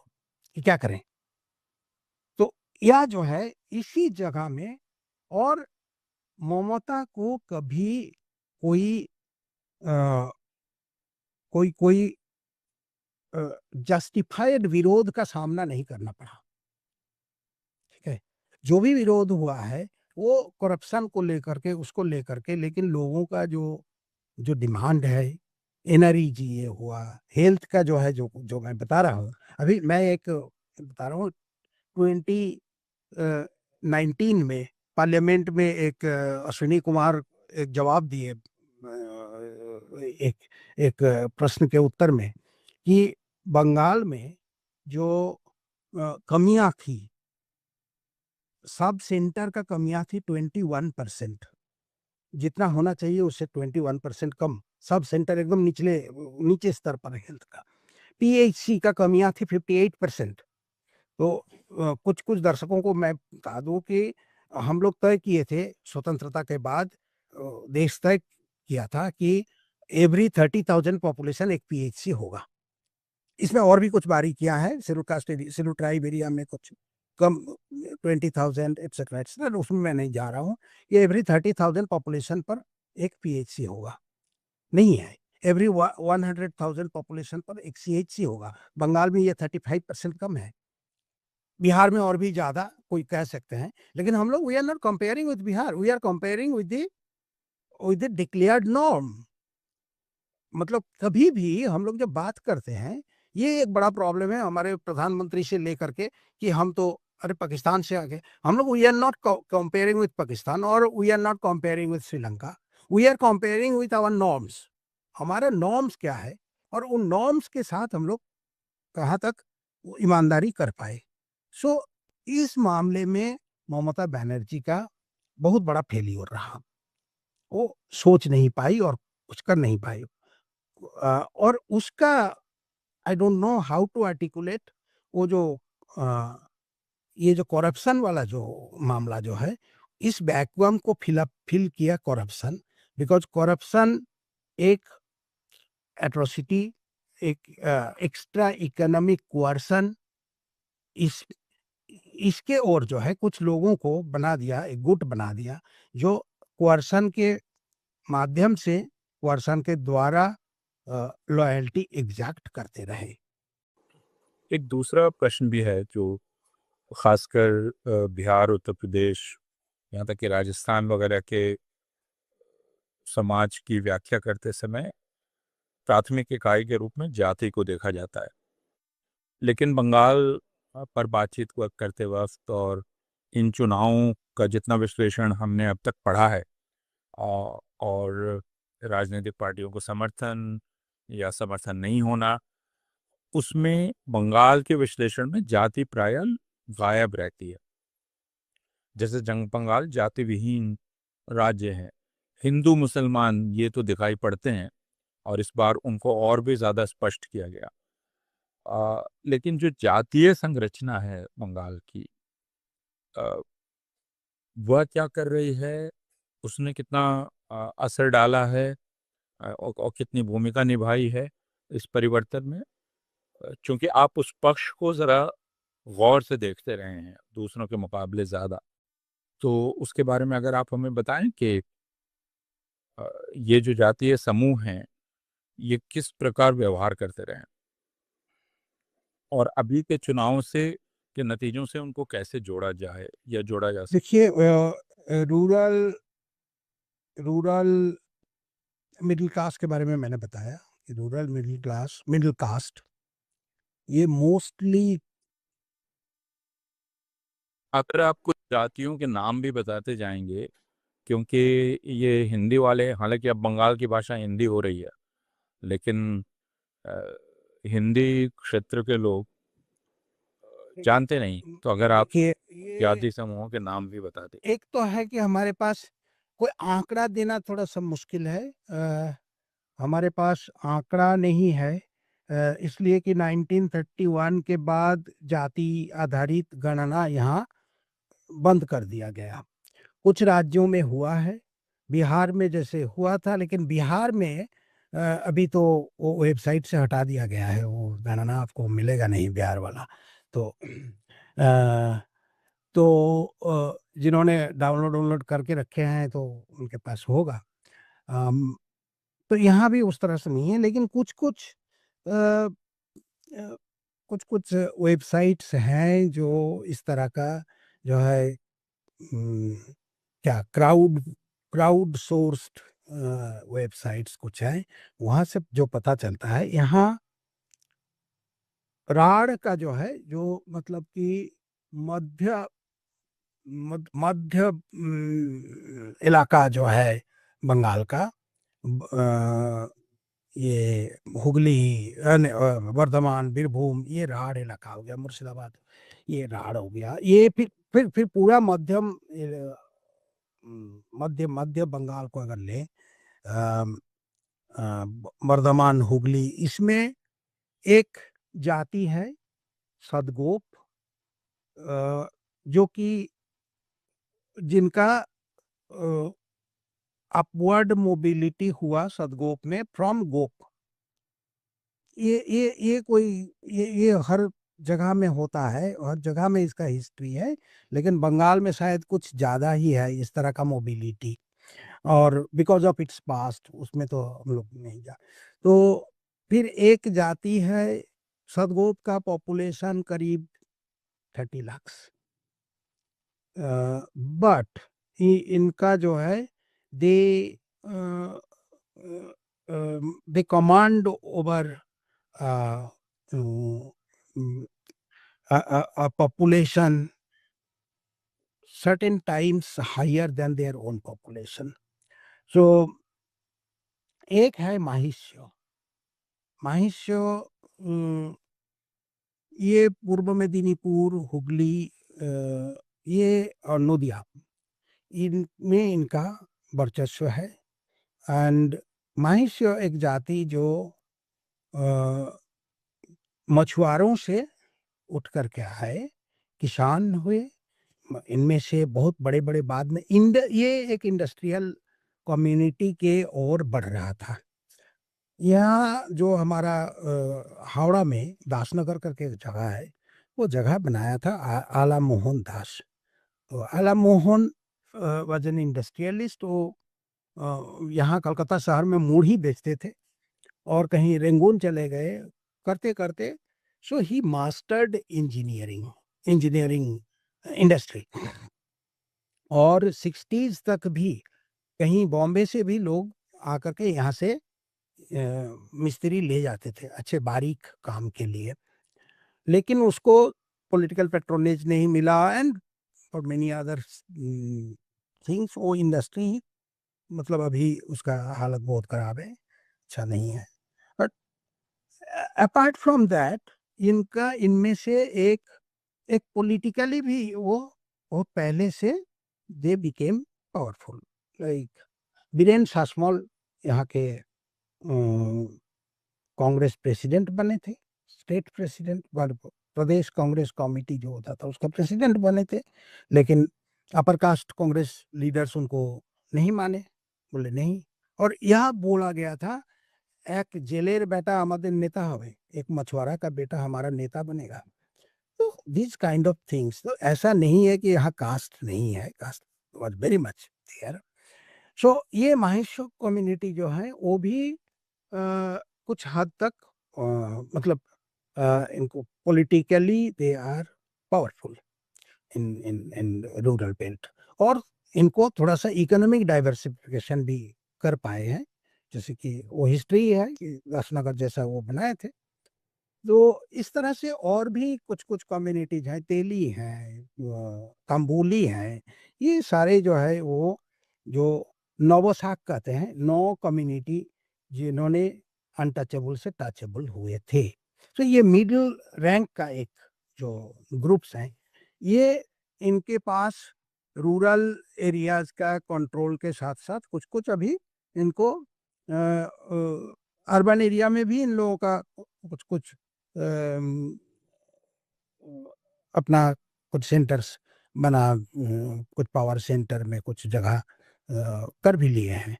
कि क्या करें? तो यह जो है इसी जगह में, और ममता को कभी कोई अ, कोई जस्टिफाइड विरोध का सामना नहीं करना पड़ा, ठीक है? जो भी विरोध हुआ है, वो करप्शन को लेकर के, उसको लेकर के, लेकिन लोगों का जो जो डिमांड है, एनआरईजी ये हुआ, हेल्थ का जो है, जो जो मैं बता रहा हूँ, अभी मैं एक बता रहा हूँ, 2019 में पार्लियामेंट में एक अश्विनी कुमार एक जवाब दिए, एक एक प्रश्न के उत्तर में, कि बंगाल में जो कमियां थी, सब सेंटर का कमियां थी 21%, जितना होना चाहिए उससे 21% कम। सब सेंटर एकदम नीचे स्तर पर है हेल्थ का। पीएचसी का कमियां थी 58%। तो कुछ कुछ दर्शकों को मैं बता दूं कि हम लोग तय किए थे स्वतंत्रता के बाद, देश तय किया था कि एवरी 30,000 पॉपुलेशन एक पीएचसी होगा। इसमें और भी कुछ बारीकियां हैं, schedule caste schedule tribe area में कुछ कम, 20,000 एक्सेट्रा एक्सेट्रा, उसमें मैं नहीं जा रहा हूँ। ये एवरी 30,000 पॉपुलेशन पर एक पीएचसी होगा, नहीं है एवरी 100,000 पॉपुलेशन पर एक सीएचसी होगा। बंगाल में ये 35% कम है, बिहार में और भी ज्यादा कोई कह सकते हैं, लेकिन हम लोग we are not comparing with Bihar, we are comparing with the declared norm. मतलब कभी भी हम लोग जब बात करते हैं, ये एक बड़ा प्रॉब्लम है हमारे प्रधानमंत्री से लेकर के, कि हम तो अरे पाकिस्तान से आगे, हम लोग we are not comparing with Pakistan, और we are not comparing with Sri Lanka, we are comparing with our norms. हमारे नॉर्म्स क्या है, और उन नॉर्म्स के साथ हम लोग कहाँ तक ईमानदारी कर पाए। सो इस मामले में ममता बनर्जी का बहुत बड़ा फेलियर रहा, वो सोच नहीं पाई और कुछ कर नहीं पाई। और उसका I don't know how to articulate, वो जो अ, ये जो करप्शन वाला जो मामला जो है, इस वैक्यूम को फिल किया करप्शन, बिकॉज करप्शन एक एट्रोसिटी, एक एक्स्ट्रा इकोनॉमिक कोअर्सन, इस इसके और जो है कुछ लोगों को बना दिया, एक गुट बना दिया, जो कोअर्सन के माध्यम से, कोअर्सन के द्वारा लॉयल्टी एग्जैक्ट करते रहे। एक दूसरा प्रश्न भी है जो खासकर बिहार, उत्तर प्रदेश, यहाँ तक कि राजस्थान वगैरह के समाज की व्याख्या करते समय प्राथमिक इकाई के रूप में जाति को देखा जाता है। लेकिन बंगाल पर बातचीत करते वक्त और इन चुनावों का जितना विश्लेषण हमने अब तक पढ़ा है, और राजनीतिक पार्टियों को समर्थन या समर्थन नहीं होना, उसमें बंगाल के विश्लेषण में जाति प्रायः गायब रहती है। जैसे जंग बंगाल जाति विहीन राज्य है, हिंदू मुसलमान ये तो दिखाई पड़ते हैं, और इस बार उनको और भी ज़्यादा स्पष्ट किया गया। लेकिन जो जातीय संरचना है बंगाल की, आ, वह क्या कर रही है, उसने कितना असर डाला है, और कितनी भूमिका निभाई है इस परिवर्तन में। क्योंकि आप उस पक्ष को ज़रा गौर से देखते रहे हैं दूसरों के मुकाबले ज़्यादा, तो उसके बारे में अगर आप हमें बताएं कि ये जो जातीय समूह हैं ये किस प्रकार व्यवहार करते रहे, और अभी के चुनाव से के नतीजों से उनको कैसे जोड़ा जाए या जोड़ा जा सकता। देखिए, रूरल रूरल मिडिल क्लास के बारे में मैंने बताया कि रूरल मिडिल कास्ट ये मोस्टली। अगर आप कुछ जातियों के नाम भी बताते जाएंगे, क्योंकि ये हिंदी वाले, हालांकि अब बंगाल की भाषा हिंदी हो रही है, लेकिन अ, हिंदी क्षेत्र के लोग जानते नहीं, तो अगर आप देखिए, ये जाति समूहों के नाम भी बता दें। एक तो है कि हमारे पास कोई आंकड़ा देना थोड़ा सा मुश्किल है, हमारे पास आंकड़ा नहीं है, इसलिए कि 1931 के बाद जाति आधारित गणना यहाँ बंद कर दिया गया। कुछ राज्यों में हुआ है, बिहार में जैसे हुआ था, लेकिन बिहार में अभी तो वो वेबसाइट से हटा दिया गया है, वो गणना आपको मिलेगा नहीं बिहार वाला। तो जिन्होंने डाउनलोड करके रखे हैं तो उनके पास होगा। अम, तो यहाँ भी उस तरह से नहीं है, लेकिन कुछ कुछ कुछ कुछ वेबसाइट्स हैं जो इस तरह का जो है, क्या क्राउड क्राउड सोर्स्ड वेबसाइट्स कुछ हैं, वहाँ से जो पता चलता है, यहाँ राढ़ का जो है, जो मतलब कि मध्य मध्य इलाका जो है बंगाल का, ये हुगली, वर्धमान, बीरभूम, ये राढ़ इलाका हो गया, मुर्शिदाबाद ये राढ़ हो गया, ये फिर पूरा मध्य मध्य बंगाल को अगर ले, वर्धमान, हुगली, इसमें एक जाति है सदगोप, जो कि जिनका अपवर्ड मोबिलिटी हुआ सदगोप में फ्रॉम गोप। ये कोई ये हर जगह में होता है, हर जगह में इसका हिस्ट्री है, लेकिन बंगाल में शायद कुछ ज़्यादा ही है इस तरह का मोबिलिटी, और बिकॉज ऑफ इट्स पास्ट उसमें तो हम लोग नहीं जा। तो फिर एक जाति है सदगोप का पॉपुलेशन करीब 30 लाख, बट इनका जो है they they command over a population certain times higher than their own population. So एक है माहिष्य। माहिष्य ये पूर्व मेदिनीपुर, हुगली, ये और नोदिया, इनमें इनका वर्चस्व है। एंड माहिष्य एक जाति जो मछुआरों से उठ कर के आए, किसान हुए, इनमें से बहुत बड़े बड़े बाद में ये एक इंडस्ट्रियल कम्युनिटी के ओर बढ़ रहा था। यहाँ जो हमारा हावड़ा में दासनगर करके एक जगह है, वो जगह बनाया था आला मोहन दास। तो आला मोहन वॉज एन इंडस्ट्रियलिस्ट। वो यहाँ कलकत्ता शहर में मूढ़ी बेचते थे और कहीं रेंगून चले गए, करते करते सो ही मास्टर्ड इंजीनियरिंग इंडस्ट्री। और 60s तक भी कहीं बॉम्बे से भी लोग आकर के यहाँ से मिस्त्री ले जाते थे अच्छे बारीक काम के लिए, लेकिन उसको पॉलिटिकल पेट्रोनेज नहीं मिला, and for many other things वो इंडस्ट्री मतलब अभी उसका हालत बहुत खराब है, अच्छा नहीं है। बट अपार्ट फ्रॉम दैट, इनमें से एक पॉलिटिकली भी वो पहले से they became powerful. Like Biren Sasmal यहाँ के कांग्रेस प्रेसिडेंट बने थे, स्टेट प्रेसिडेंट, प्रदेश कांग्रेस कमेटी जो होता था उसका प्रेसिडेंट बने थे, लेकिन अपर कास्ट कांग्रेस लीडर्स उनको नहीं माने, बोले नहीं। और यह बोला गया था एक जेलेर बेटा हमारे नेता हवे, एक मछुआरा का बेटा हमारा नेता बनेगा। तो दिस काइंड ऑफ थिंग्स, तो ऐसा नहीं है कि यहाँ कास्ट नहीं है, caste was very much there. So ये माहेश्वर कम्युनिटी जो है वो भी कुछ हद तक मतलब इनको politically they are powerful in rural belt, और इनको थोड़ा सा इकोनॉमिक डाइवर्सिफिकेशन भी कर पाए हैं, जैसे कि वो हिस्ट्री है कि दासनगर जैसा वो बनाए थे। तो इस तरह से और भी कुछ कुछ कम्युनिटीज हैं, तेली हैं, तंबूली हैं, ये सारे जो है वो जो नवोसाक कहते हैं, 9 कम्युनिटी जिन्होंने अनटचेबल से टचेबल हुए थे। तो ये मिडिल रैंक का एक जो ग्रुप्स हैं, ये इनके पास रूरल एरियाज का कंट्रोल के साथ साथ कुछ कुछ अभी इनको अर्बन एरिया में भी इन लोगों का कुछ कुछ अपना कुछ सेंटर्स बना, कुछ पावर सेंटर में कुछ जगह कर भी लिए हैं।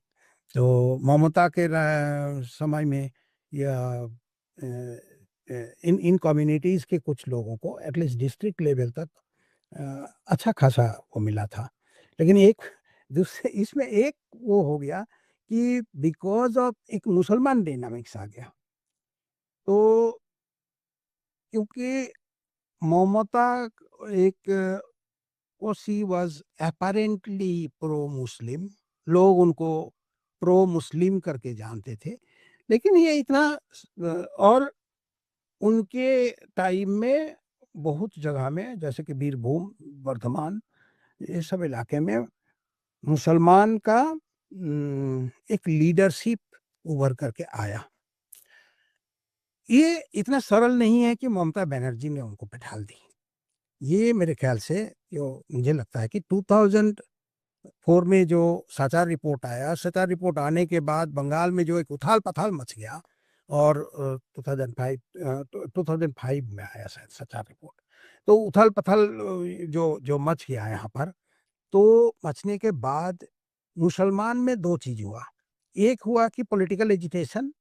तो ममता के समय में या इन कम्युनिटीज़ के कुछ लोगों को एटलीस्ट डिस्ट्रिक्ट लेवल तक अच्छा खासा वो मिला था। लेकिन एक दूसरे इसमें एक वो हो गया कि बिकॉज ऑफ एक मुसलमान डायनामिक्स आ गया। तो क्योंकि ममता एक वो शी वाज अपेरेंटली प्रो मुस्लिम, लोग उनको प्रो मुस्लिम करके जानते थे, लेकिन ये इतना और उनके टाइम में बहुत जगह में जैसे कि बीरभूम, वर्धमान, ये सब इलाके में मुसलमान का एक लीडरशिप उभर करके आया। ये इतना सरल नहीं है कि ममता बनर्जी ने उनको बैठाल दी। ये मेरे ख्याल से जो मुझे लगता है कि 2004 में जो सचार रिपोर्ट आया, सचार रिपोर्ट आने के बाद बंगाल में जो एक उथाल-पथाल मच गया और 2005 में आया शायद सचार रिपोर्ट। तो उथल-पथल जो मच गया यहाँ पर, तो मचने के बाद मुसलमान में 2 चीज़ हुआ। एक हुआ कि पॉलिटिकल एजिटेशन,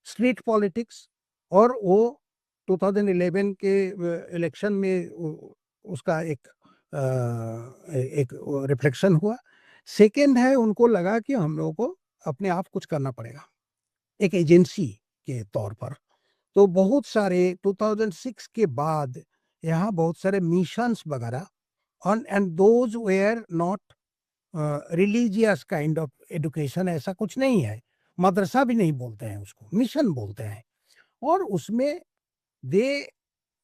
स्ट्रीट पॉलिटिक्स, और वो 2011 के इलेक्शन में उसका एक रिफ्लेक्शन हुआ। सेकंड है, उनको लगा कि हम लोगों को अपने आप कुछ करना पड़ेगा, एक एजेंसी के तौर पर। तो बहुत सारे 2006 के बाद यहाँ बहुत सारे मिशंस वगैरह and those were not religious kind of education, ऐसा कुछ नहीं है, मदरसा भी नहीं बोलते हैं उसको, मिशन बोलते हैं। और उसमें they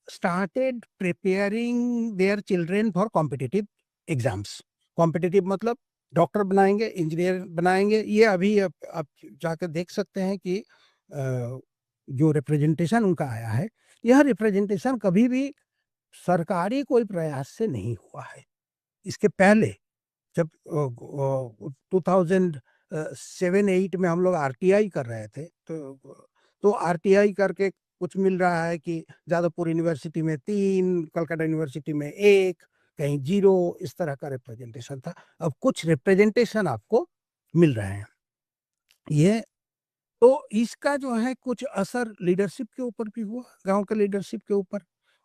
started preparing their children for competitive exams. Competitive मतलब डॉक्टर बनाएंगे, इंजीनियर बनाएंगे। ये अभी आप जाकर देख सकते हैं कि जो रिप्रेजेंटेशन उनका आया है, यह रिप्रेजेंटेशन कभी भी सरकारी कोई प्रयास से नहीं हुआ है। इसके पहले जब 2007-8 में हम लोग आरटीआई कर रहे थे, तो आरटीआई करके कुछ मिल रहा है कि जादवपुर यूनिवर्सिटी में 3, कलकत्ता यूनिवर्सिटी में 1, कहीं 0, इस तरह का रिप्रेजेंटेशन था। अब कुछ रिप्रेजेंटेशन आपको मिल रहे हैं। ये तो इसका जो है कुछ असर लीडरशिप के ऊपर भी हुआ, गांव के लीडरशिप के ऊपर।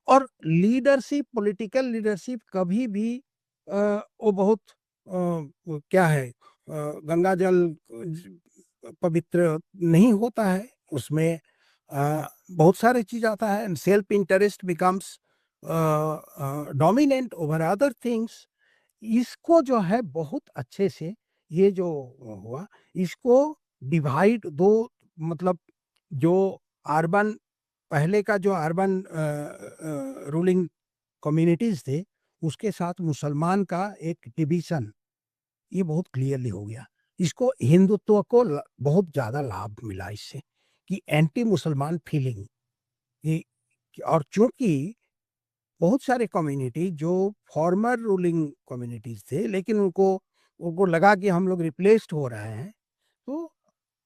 और लीडरशिप, पॉलिटिकल लीडरशिप कभी भी वो बहुत वो क्या है, गंगा जल पवित्र नहीं होता है। उसमें बहुत सारे चीज आता है। Self interest becomes dominant over other things. इसको जो है बहुत अच्छे से ये जो हुआ, इसको डिवाइड दो, मतलब जो अर्बन, पहले का जो अर्बन रूलिंग कम्युनिटीज थे, उसके साथ मुसलमान का एक डिवीजन, ये बहुत क्लियरली हो गया। इसको हिंदुत्व को बहुत ज्यादा लाभ मिला इससे, कि एंटी मुसलमान फीलिंग ये। और चूंकि बहुत सारे कम्युनिटी जो फॉर्मर रूलिंग कम्युनिटीज थे, लेकिन उनको उनको लगा कि हम लोग रिप्लेस्ड हो रहे हैं, तो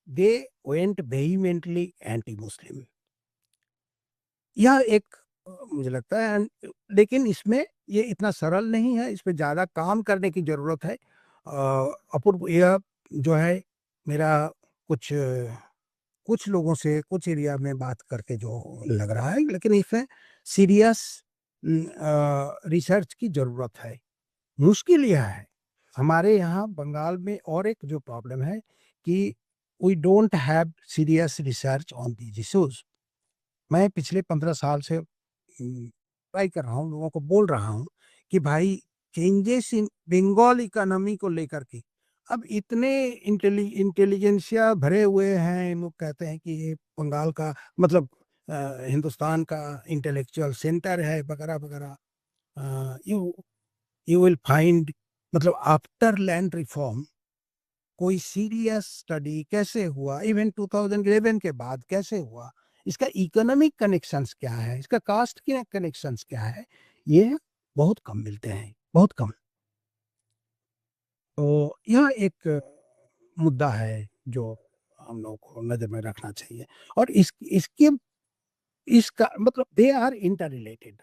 दे वेंट वेहीमेंटली एंटी मुस्लिम। यह एक मुझे लगता है लेकिन इसमें ये इतना सरल नहीं है, इस पे ज़्यादा काम करने की ज़रूरत है। अपूर्व, यह जो है मेरा कुछ कुछ लोगों से कुछ एरिया में बात करके जो लग रहा है, लेकिन इसमें सीरियस रिसर्च की ज़रूरत है। मुश्किल यह है, हमारे यहाँ बंगाल में और एक जो प्रॉब्लम है कि we don't have serious research on these issues. मैं पिछले 15 साल से ट्राई कर रहा हूँ, लोगों को बोल रहा हूँ कि भाई चेंजेस इन बंगाल इकोनॉमी को लेकर के, अब इतने इंटेलिजेंसिया भरे हुए हैं, लोग कहते हैं कि ये बंगाल का मतलब हिंदुस्तान का इंटेलेक्चुअल सेंटर है वगैरह वगैरह। यू विल फाइंड, मतलब आफ्टर लैंड रिफॉर्म कोई सीरियस स्टडी कैसे हुआ, इवन 2011 के बाद कैसे हुआ, इसका इकोनॉमिक कनेक्शंस क्या है, इसका कास्ट के कनेक्शंस क्या है, ये बहुत कम मिलते हैं, बहुत कम। तो यह एक मुद्दा है जो हम लोग को नजर में रखना चाहिए। और इसके इसका मतलब दे आर इंटर रिलेटेड।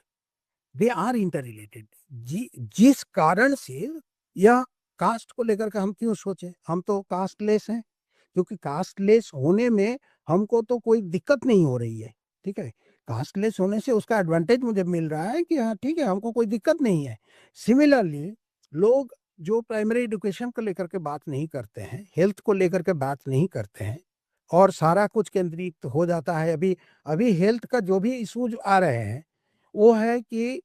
जिस कारण से यह कास्ट को लेकर के हम क्यों सोचे, हम तो कास्टलेस हैं, क्योंकि कास्टलेस होने में हमको तो कोई दिक्कत नहीं हो रही है। ठीक है, कास्टलेस होने से उसका एडवांटेज मुझे मिल रहा है कि हाँ ठीक है, हमको कोई दिक्कत नहीं है। सिमिलरली लोग जो प्राइमरी एजुकेशन को लेकर के बात नहीं करते हैं, हेल्थ को लेकर के बात नहीं करते हैं, और सारा कुछ केंद्रित हो जाता है। अभी अभी हेल्थ का जो भी इशूज आ रहे हैं, वो है कि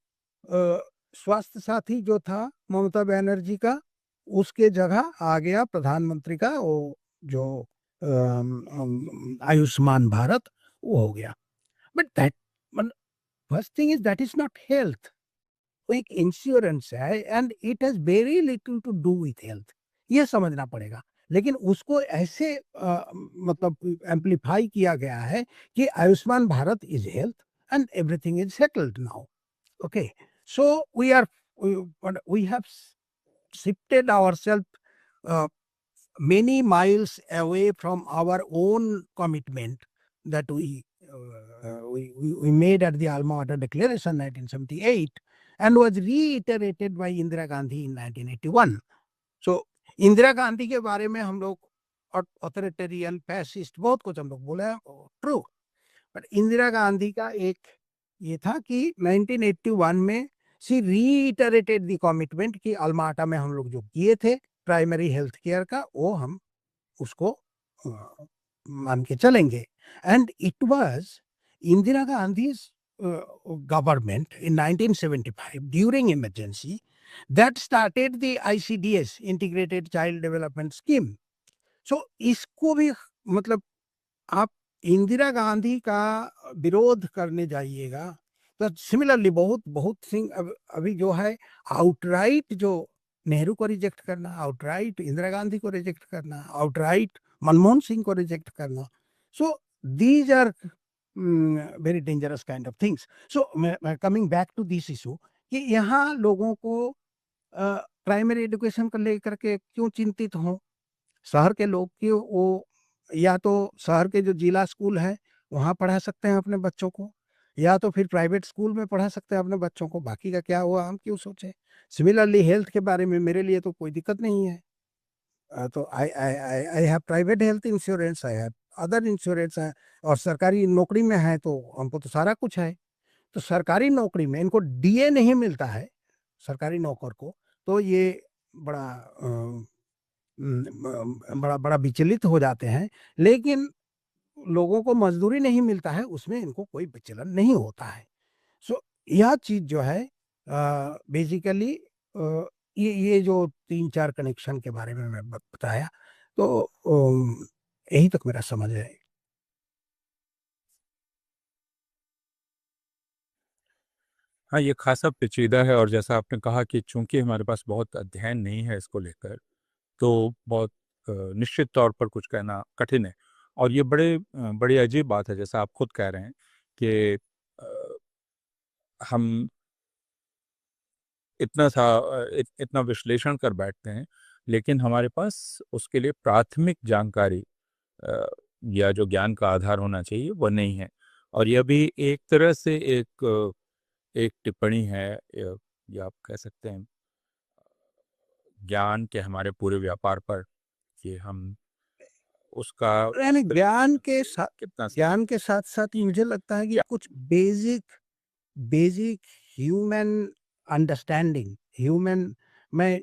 स्वास्थ्य साथी जो था ममता बनर्जी का, उसके जगह आ गया प्रधानमंत्री का वो जो आयुष्मान भारत वो हो गया। But that first thing is that is not health. वो एक इंश्योरेंस है and it has very little to do with health, ये समझना पड़ेगा। लेकिन उसको ऐसे मतलब एम्पलीफाई किया गया है कि Ayushman Bharat is health and everything is settled now. Okay, so we have shifted ourselves uh, many miles away from our own commitment that we made at the Alma Ata Declaration 1978 and was reiterated by Indira Gandhi in 1981. So Indira Gandhi के बारे में हम लोग ऑथोरिटेरियन फैसिस्ट बहुत कुछ हम लोग बोले, ट्रू। बट इंदिरा गांधी का एक ये था कि 1981 में शी रीइटरेटेड द कमिटमेंट कि अल्माटा में हम लोग जो किए थे प्राइमरी हेल्थ केयर का, वो हम उसको मान के चलेंगे। And it was Indira Gandhi government in 1975 during emergency that started the ICDS, integrated child development scheme. So इसको भी मतलब आप इंदिरा गांधी का विरोध करने जाइएगा तो सिमिलरली बहुत बहुत सिंह अभी जो है आउटराइट जो नेहरू को रिजेक्ट करना, आउटराइट इंदिरा गांधी को रिजेक्ट करना, आउटराइट मनमोहन सिंह को रिजेक्ट करना। So these are very dangerous kind of things. So coming back to this issue कि यहाँ लोगों को प्राइमरी एजुकेशन को लेकर के क्यों चिंतित हों शहर के लोग कि वो या तो शहर के जो जिला स्कूल है वहाँ पढ़ा सकते हैं अपने बच्चों को, या तो फिर प्राइवेट स्कूल में पढ़ा सकते हैं अपने बच्चों को, बाकी का क्या हुआ हम क्यों सोचें। सिमिलरली हेल्थ के बारे में मेरे लिए तो कोई दिक्कत नहीं है। तो I I I I have private health insurance, I have other insurance है, और सरकारी नौकरी में है तो हमको तो सारा कुछ है। तो सरकारी नौकरी में इनको DA नहीं मिलता है सरकारी नौकर को, तो ये बड़ा बड़ा बड़ा विचलित हो जाते हैं। लेकिन लोगों को मजदूरी नहीं मिलता है उसमें इनको कोई विचलन नहीं होता है। सो यह चीज जो है बेसिकली ये जो 3-4 कनेक्शन के बारे में मैं बताया, तो यही तक मेरा समझ है। हाँ, ये खासा पेचीदा है और जैसा आपने कहा कि चूंकि हमारे पास बहुत अध्ययन नहीं है इसको लेकर, तो बहुत निश्चित तौर पर कुछ कहना कठिन है। और ये बड़ी अजीब बात है, जैसा आप खुद कह रहे हैं कि हम इतना विश्लेषण कर बैठते हैं, लेकिन हमारे पास उसके लिए प्राथमिक जानकारी अ, या जो ज्ञान का आधार होना चाहिए वो नहीं है। और यह भी एक तरह से एक टिप्पणी है, या आप कह सकते हैं ज्ञान के हमारे पूरे व्यापार पर, कि हम उसका यानी कितना सही। ज्ञान के साथ साथ मुझे लगता है कि कुछ basic basic human understanding, human मैं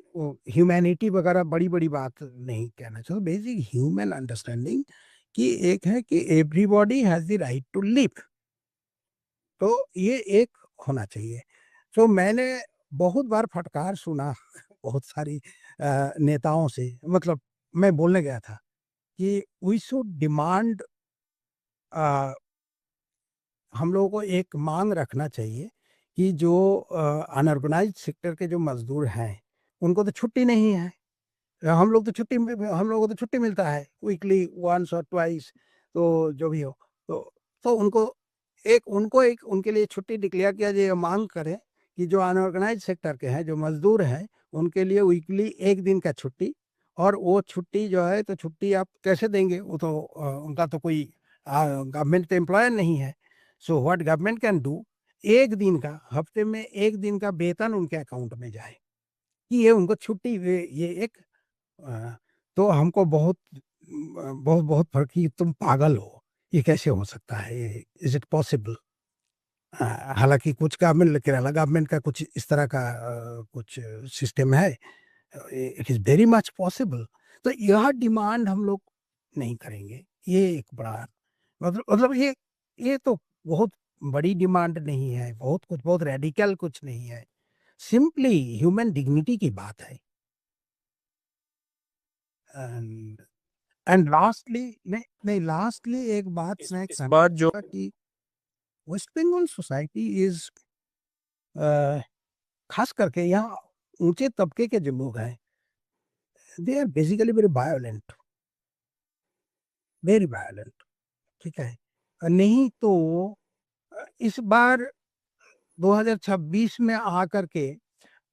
ह्यूमैनिटी वगैरह बड़ी बड़ी बात नहीं कहना चाहता, बेसिक ह्यूमन अंडरस्टैंडिंग कि एक है कि everybody has the right to live, तो ये एक होना चाहिए। तो मैंने बहुत बार फटकार सुना बहुत सारी नेताओं से, मतलब मैं बोलने गया था कि वी शुड डिमांड, हम लोगों को एक मांग रखना चाहिए कि जो अनऑर्गेनाइज्ड सेक्टर के जो मजदूर हैं उनको तो छुट्टी नहीं है। हम लोग तो हम लोगों को तो छुट्टी मिलता है वीकली वंस और ट्वाइस, तो जो भी हो, तो उनको एक उनके लिए छुट्टी डिक्लेयर किया जाए। ये मांग करें कि जो अनऑर्गेनाइज सेक्टर के हैं जो मजदूर हैं उनके लिए वीकली एक दिन का छुट्टी, और वो छुट्टी जो है तो छुट्टी आप कैसे देंगे, वो तो उनका तो कोई गवर्नमेंट एम्प्लॉयर नहीं है। So what government can do, एक दिन का, हफ्ते में एक दिन का वेतन उनके अकाउंट में जाए कि ये उनको छुट्टी, ये एक अ, तो हमको बहुत बहुत बहुत फर्क कि तुम पागल हो, ये कैसे हो सकता है, ये इज इट पॉसिबल। हालांकि कुछ गवर्नमेंट, केरला गवर्नमेंट का कुछ इस तरह का कुछ सिस्टम है, it is very much possible. तो यह डिमांड हम लोग नहीं करेंगे, ये एक बड़ा मतलब ये तो बहुत बड़ी डिमांड नहीं है, बहुत कुछ बहुत रेडिकल कुछ नहीं है, सिंपली ह्यूमन डिग्निटी की बात है। एंड लास्टली नहीं नहीं लास्टली एक बात मैं इस कहना बात जो चाहूंगा कि वेस्ट बंगाल सोसाइटी इज खास करके यहाँ ऊंचे तबके के जो लोग हैं they are basically very violent, ठीक है। नहीं तो इस बार 2026 में आकर के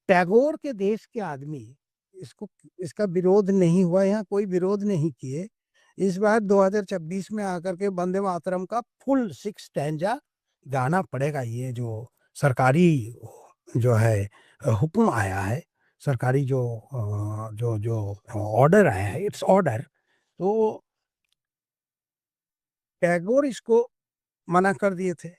टैगोर के देश के आदमी इसको इसका विरोध नहीं हुआ, यहाँ कोई विरोध नहीं किए। इस बार 2026 में आकर के वंदे मातरम का फुल 6 स्टैंजा गाना पड़ेगा। ये जो सरकारी जो है हुक्म आया है, सरकारी जो जो ऑर्डर आया है, इट्स ऑर्डर। तो टैगोर इसको मना कर दिए थे,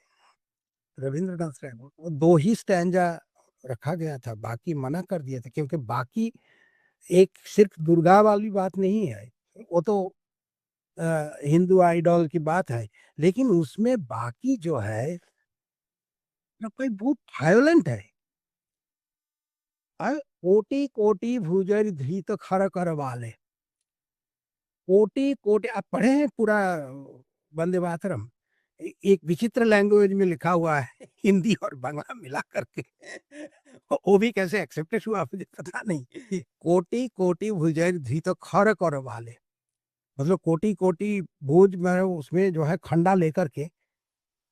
रविंद्रनाथ टैगोर। वो 2 ही स्टैंजा रखा गया था, बाकी मना कर दिए थे, क्योंकि बाकी एक सिर्फ दुर्गा वाली बात नहीं है, वो तो हिंदू आइडल की बात है, लेकिन उसमें बाकी जो है ना कोई बहुत वायलेंट है। कोटि कोटि भूजर धृत खर कर वाले, कोटि कोटि आप पढ़े हैं पूरा वंदे मातरम? एक विचित्र लैंग्वेज में लिखा हुआ है हिंदी और बांग्ला मिला करके वो भी कैसे एक्सेप्टेड हुआ मुझे पता नहीं। कोटि कोटि भुजर धृत खर कर वाले, मतलब कोटि कोटि भुज में उसमें जो है खंडा लेकर के।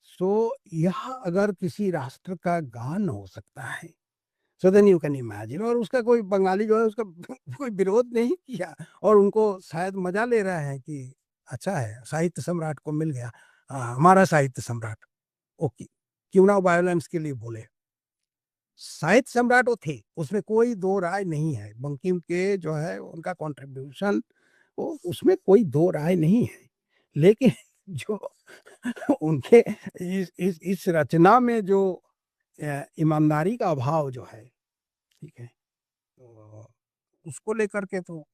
सो यह अगर किसी राष्ट्र का गान हो सकता है, so then you can imagine. और उसका कोई बंगाली जो है उसका कोई विरोध नहीं किया, और उनको शायद मजा ले रहा है कि अच्छा है साहित्य सम्राट को मिल गया, हमारा साहित्य सम्राट। ओके, क्यों ना वायलेंस के लिए बोले, साहित्य सम्राट वो थे, उसमें कोई दो राय नहीं है। बंकिम के जो है उनका कंट्रीब्यूशन, वो उसमें कोई दो राय नहीं है। लेकिन जो उनके इस रचना में जो ईमानदारी का अभाव जो है, ठीक है, तो उसको लेकर के तो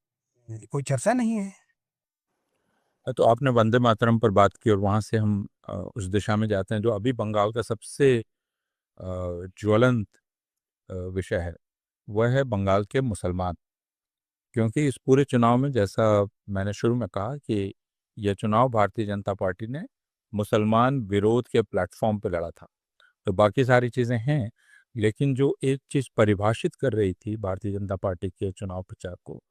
कोई चर्चा नहीं है। तो आपने वंदे मातरम पर बात की और वहां से हम उस दिशा में जाते हैं जो अभी बंगाल का सबसे ज्वलंत विषय है, वह है बंगाल के मुसलमान। क्योंकि इस पूरे चुनाव में, जैसा मैंने शुरू में कहा, कि यह चुनाव भारतीय जनता पार्टी ने मुसलमान विरोध के प्लेटफॉर्म पर लड़ा था। तो बाकी सारी चीज़ें हैं, लेकिन जो एक चीज़ परिभाषित कर रही थी भारतीय जनता पार्टी के चुनाव प्रचार को,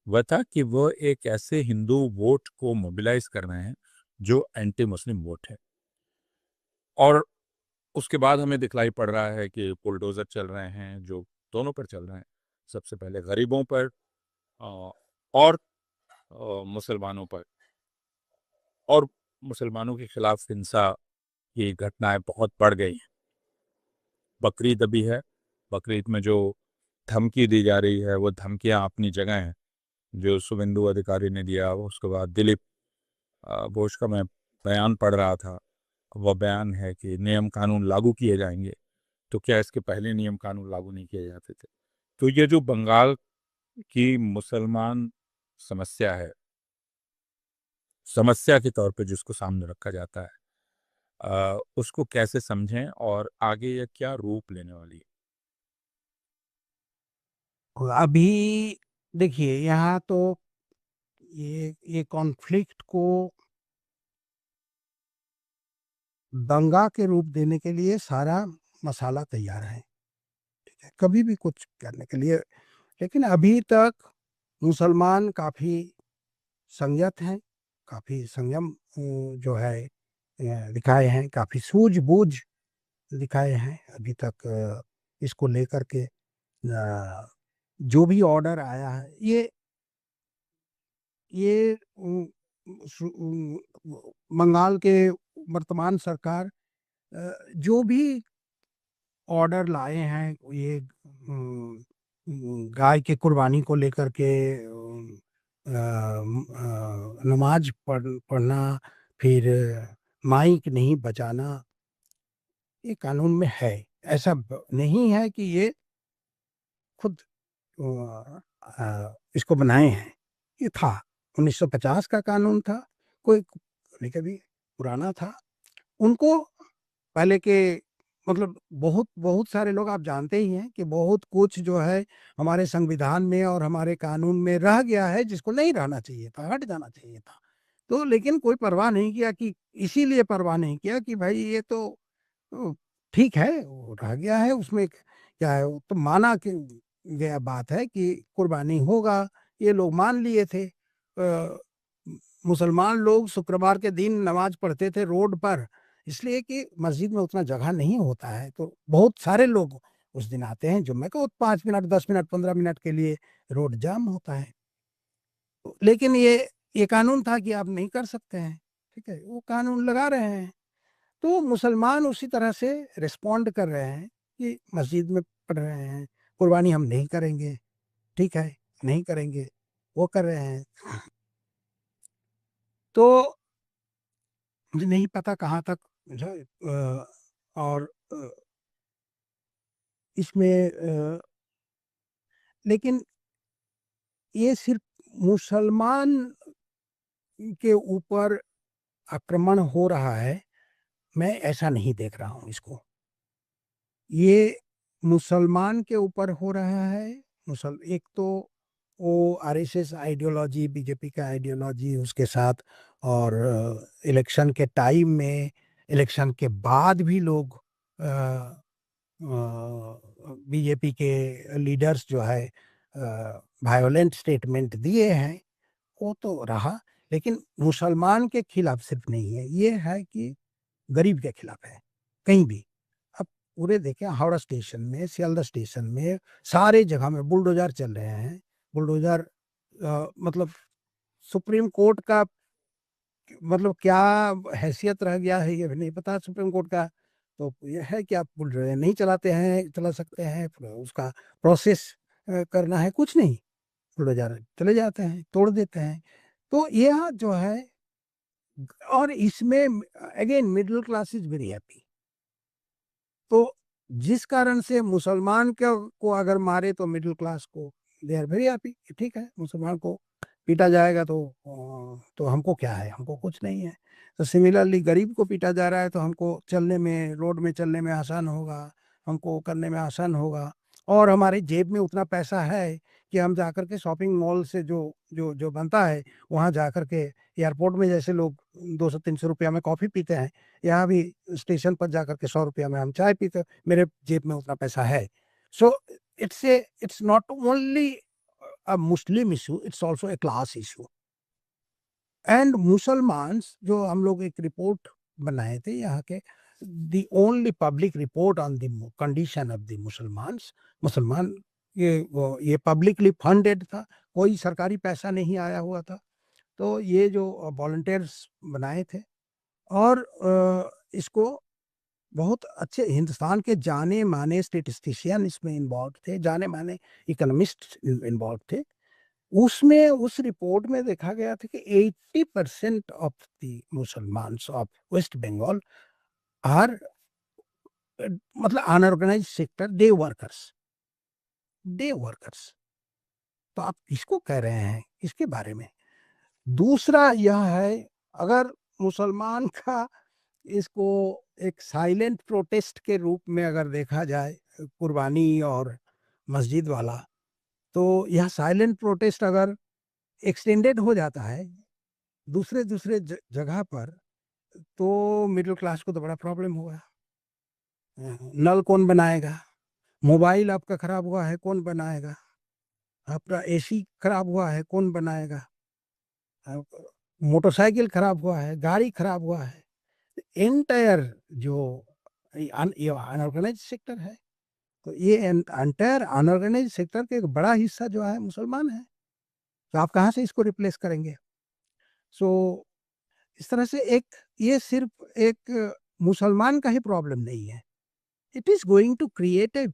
वह था कि वह एक ऐसे हिंदू वोट को मोबिलाइज कर रहे हैं जो एंटी मुस्लिम वोट है। और उसके बाद हमें दिखलाई पड़ रहा है कि बुलडोजर चल रहे हैं, जो दोनों पर चल रहे हैं। सबसे पहले गरीबों पर और मुसलमानों पर, और मुसलमानों के खिलाफ हिंसा की घटनाएं बहुत बढ़ गई हैं। बकरीद अभी है, बकरीद में जो धमकी दी जा रही है वो धमकियां अपनी जगह हैं। जो शुभेंदु अधिकारी ने दिया, उसके बाद दिलीप घोष का मैं बयान पढ़ रहा था, वह बयान है कि नियम कानून लागू किए जाएंगे। तो क्या इसके पहले नियम कानून लागू नहीं किए जाते थे? तो ये जो बंगाल की मुसलमान समस्या है, समस्या के तौर पे जिसको सामने रखा जाता है, उसको कैसे समझें और आगे ये क्या रूप लेने वाली है? अभी देखिए यहाँ तो ये कॉन्फ्लिक्ट को दंगा के रूप देने के लिए सारा मसाला तैयार है, ठीक है, कभी भी कुछ करने के लिए। लेकिन अभी तक मुसलमान काफी संयत हैं, काफी संयम जो है दिखाए हैं, काफी सूझबूझ दिखाए हैं अभी तक। इसको लेकर के जो भी ऑर्डर आया है, ये बंगाल के वर्तमान सरकार जो भी ऑर्डर लाए हैं, ये गाय के कुर्बानी को लेकर के नमाज पढ़ना, फिर माइक नहीं बजाना, ये कानून में है। ऐसा नहीं है कि ये खुद इसको बनाए हैं, ये था 1950 का कानून था, कोई कभी कभी पुराना था। उनको पहले के मतलब बहुत बहुत सारे लोग आप जानते ही हैं कि बहुत कुछ जो है हमारे संविधान में और हमारे कानून में रह गया है जिसको नहीं रहना चाहिए था, हट जाना चाहिए था। तो लेकिन कोई परवाह नहीं किया कि इसीलिए परवाह नहीं किया कि भाई ये तो ठीक है, वो रह गया है, उसमें क्या है, वो तो माना कि गया बात है कि कुर्बानी होगा, ये लोग मान लिए थे। मुसलमान लोग शुक्रवार के दिन नमाज पढ़ते थे रोड पर, इसलिए कि मस्जिद में उतना जगह नहीं होता है, तो बहुत सारे लोग उस दिन आते हैं जुम्मे को, 5 मिनट 10 मिनट 15 मिनट के लिए रोड जाम होता है। लेकिन ये कानून था कि आप नहीं कर सकते हैं, ठीक है, वो कानून लगा रहे हैं। तो मुसलमान उसी तरह से रिस्पॉन्ड कर रहे हैं कि मस्जिद में पढ़ रहे हैं, कुर्बानी हम नहीं करेंगे, ठीक है, नहीं करेंगे, वो कर रहे हैं। तो मुझे नहीं पता कहाँ तक जो और इसमें लेकिन ये सिर्फ मुसलमान के ऊपर आक्रमण हो रहा है, मैं ऐसा नहीं देख रहा हूँ इसको। ये मुसलमान के ऊपर हो रहा है। एक तो वो आरएसएस आइडियोलॉजी, बीजेपी का आइडियोलॉजी उसके साथ, और इलेक्शन के टाइम में, इलेक्शन के बाद भी लोग बीजेपी के लीडर्स जो है वायोलेंट स्टेटमेंट दिए हैं, वो तो रहा। लेकिन मुसलमान के खिलाफ सिर्फ नहीं है, ये है कि गरीब के खिलाफ है कहीं भी। अब पूरे देखें, हावड़ा स्टेशन में, सियालदह स्टेशन में, सारे जगह में बुलडोजर चल रहे हैं। बुलडोजर मतलब सुप्रीम कोर्ट का मतलब क्या हैसियत रह गया है ये भी नहीं पता सुप्रीम कोर्ट का। तो ये है कि आप बुलडोजर नहीं चलाते हैं, चला सकते हैं, फिर उसका प्रोसेस करना है, कुछ नहीं, बुलडोजर चले जाते हैं, तोड़ देते हैं। तो यह जो है, और इसमें again middle class is very happy. तो जिस कारण से मुसलमान को अगर मारे तो मिडिल क्लास को दे आर वेरी हैप्पी, ठीक है, मुसलमान को पीटा जाएगा तो हमको क्या है, हमको कुछ नहीं है। तो सिमिलरली गरीब को पीटा जा रहा है तो हमको चलने में, रोड में चलने में आसान होगा, हमको करने में आसान होगा, और हमारे जेब में उतना पैसा है कि हम जाकर के शॉपिंग मॉल से जो जो जो बनता है वहाँ जाकर के, एयरपोर्ट में जैसे लोग 200-300 रुपया में कॉफ़ी पीते हैं, यहाँ भी स्टेशन पर जाकर के 100 रुपया में हम चाय पीते हैं, मेरे जेब में उतना पैसा है। So it's not only a Muslim issue, it's also a class issue. And Musalmans, जो हम लोग एक रिपोर्ट बनाए थे यहाँ के, the only public report on the condition of the Musalmans, मुसलमान, ये पब्लिकली फंडेड था, कोई सरकारी पैसा नहीं आया हुआ था। तो ये जो वॉलंटियर्स बनाए थे, और इसको बहुत अच्छे हिंदुस्तान के जाने माने स्टेटिस्टिशियन इसमें इन्वॉल्व थे, जाने माने इकोनॉमिस्ट इन्वॉल्व थे। उसमें उस रिपोर्ट में देखा गया था कि 80% of the Musalmans of West Bengal are मतलब अनऑर्गेनाइज्ड सेक्टर डे वर्कर्स। तो आप किसको कह रहे हैं, इसके बारे में। दूसरा यह है, अगर मुसलमान का इसको एक साइलेंट प्रोटेस्ट के रूप में अगर देखा जाए, कुर्बानी और मस्जिद वाला, तो यह साइलेंट प्रोटेस्ट अगर एक्सटेंडेड हो जाता है दूसरे दूसरे जगह पर, तो मिडिल क्लास को तो बड़ा प्रॉब्लम होगा। नल कौन बनाएगा, मोबाइल आपका खराब हुआ है कौन बनाएगा, आपका एसी खराब हुआ है कौन बनाएगा, मोटरसाइकिल खराब हुआ है, गाड़ी खराब हुआ है, एंटायर जो अनऑर्गेनाइज सेक्टर है, तो ये एंटायर अनऑर्गेनाइज सेक्टर का एक बड़ा हिस्सा जो है मुसलमान है। तो आप कहाँ से इसको रिप्लेस करेंगे। सो इस तरह से ये सिर्फ एक मुसलमान का ही प्रॉब्लम नहीं है, it is going to create a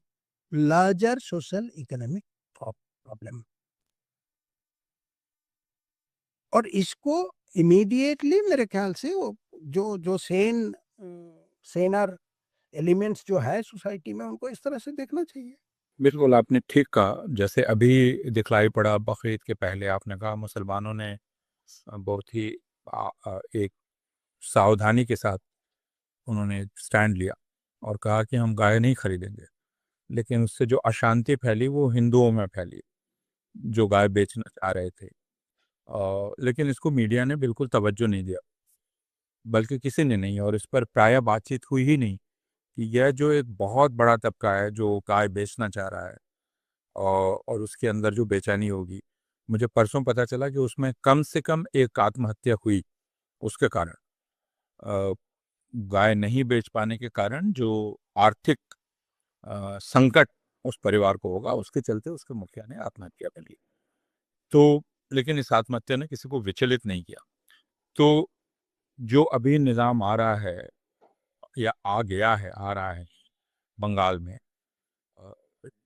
larger social economic problem. और इसको इमीडिएटली मेरे ख्याल से वो जो जो सेनर एलिमेंट्स जो है सोसाइटी में, उनको इस तरह से देखना चाहिए। बिल्कुल आपने ठीक कहा। जैसे अभी दिखलाई पड़ा बकरीद के पहले, आपने कहा मुसलमानों ने बहुत ही एक सावधानी के साथ उन्होंने स्टैंड लिया। और कहा कि हम गाय नहीं खरीदेंगे। लेकिन उससे जो अशांति फैली वो हिंदुओं में फैली, जो गाय बेचना चाह रहे थे। लेकिन इसको मीडिया ने बिल्कुल तवज्जो नहीं दिया, बल्कि किसी ने नहीं, और इस पर प्रायः बातचीत हुई ही नहीं कि यह जो एक बहुत बड़ा तबका है जो गाय बेचना चाह रहा है, और उसके अंदर जो बेचैनी होगी। मुझे परसों पता चला कि उसमें कम से कम एक आत्महत्या हुई उसके कारण, अ, गाय नहीं बेच पाने के कारण जो आर्थिक संकट उस परिवार को होगा, उसके चलते उसके मुखिया ने आत्महत्या कर ली। तो लेकिन इस आत्महत्या ने किसी को विचलित नहीं किया। तो जो अभी निज़ाम आ रहा है, या आ गया है, आ रहा है बंगाल में, अ,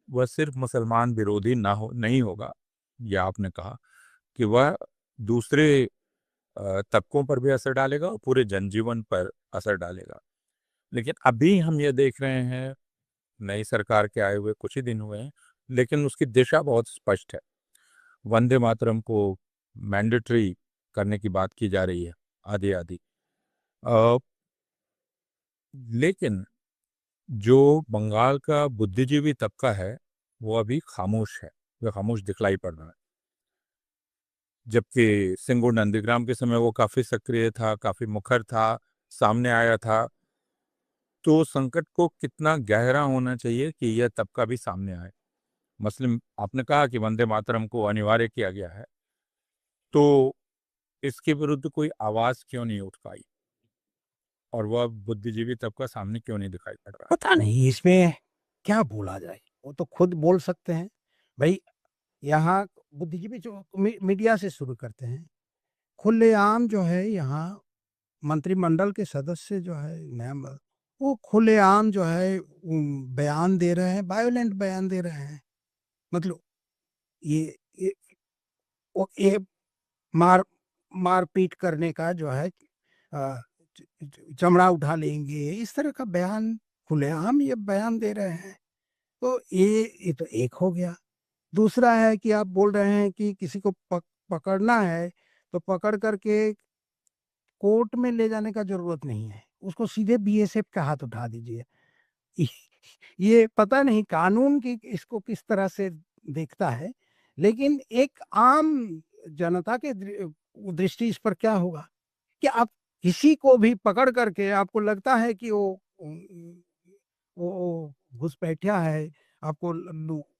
वह सिर्फ मुसलमान विरोधी ना हो नहीं होगा। यह आपने कहा कि वह दूसरे तबकों पर भी असर डालेगा और पूरे जनजीवन पर असर डालेगा। लेकिन अभी हम ये देख रहे हैं, नई सरकार के आए हुए कुछ ही दिन हुए हैं, लेकिन उसकी दिशा बहुत स्पष्ट है। वंदे मातरम को मैंडेटरी करने की बात की जा रही है, आदि आदि। अ, लेकिन जो बंगाल का बुद्धिजीवी तबका है वो अभी खामोश है, वह खामोश दिखलाई पड़ रहा है। जबकि सिंगुर नंदीग्राम के समय वो काफी सक्रिय था, काफी मुखर था, सामने आया था। तो संकट को कितना गहरा होना चाहिए कि यह तबका भी सामने आए। मसलन आपने कहा कि वंदे मातरम को अनिवार्य किया गया है, तो इसके विरुद्ध कोई आवाज क्यों नहीं उठ पाई, और वह बुद्धिजीवी तबका सामने क्यों नहीं दिखाई पड़ रहा है? पता नहीं इसमें क्या बोला जाए, वो तो खुद बोल सकते हैं। भाई यहाँ बुद्धिजीवी जो मीडिया से शुरू करते हैं, खुलेआम जो है यहाँ मंत्रिमंडल के सदस्य जो है वो खुलेआम जो है बयान दे रहे हैं, वायोलेंट बयान दे रहे हैं। मतलब ये ये मार मारपीट करने का जो है, चमड़ा उठा लेंगे, इस तरह का बयान खुलेआम ये बयान दे रहे हैं। तो ये तो एक हो गया। दूसरा है कि आप बोल रहे हैं कि किसी को पकड़ना है तो पकड़ करके कोर्ट में ले जाने का जरूरत नहीं है, उसको सीधे बीएसएफ का हाथ उठा दीजिए। ये पता नहीं कानून की इसको किस तरह से देखता है, लेकिन एक आम जनता के दृष्टि इस पर क्या होगा कि आप किसी को भी पकड़ करके आपको लगता है कि वो घुसपैठिया है, आपको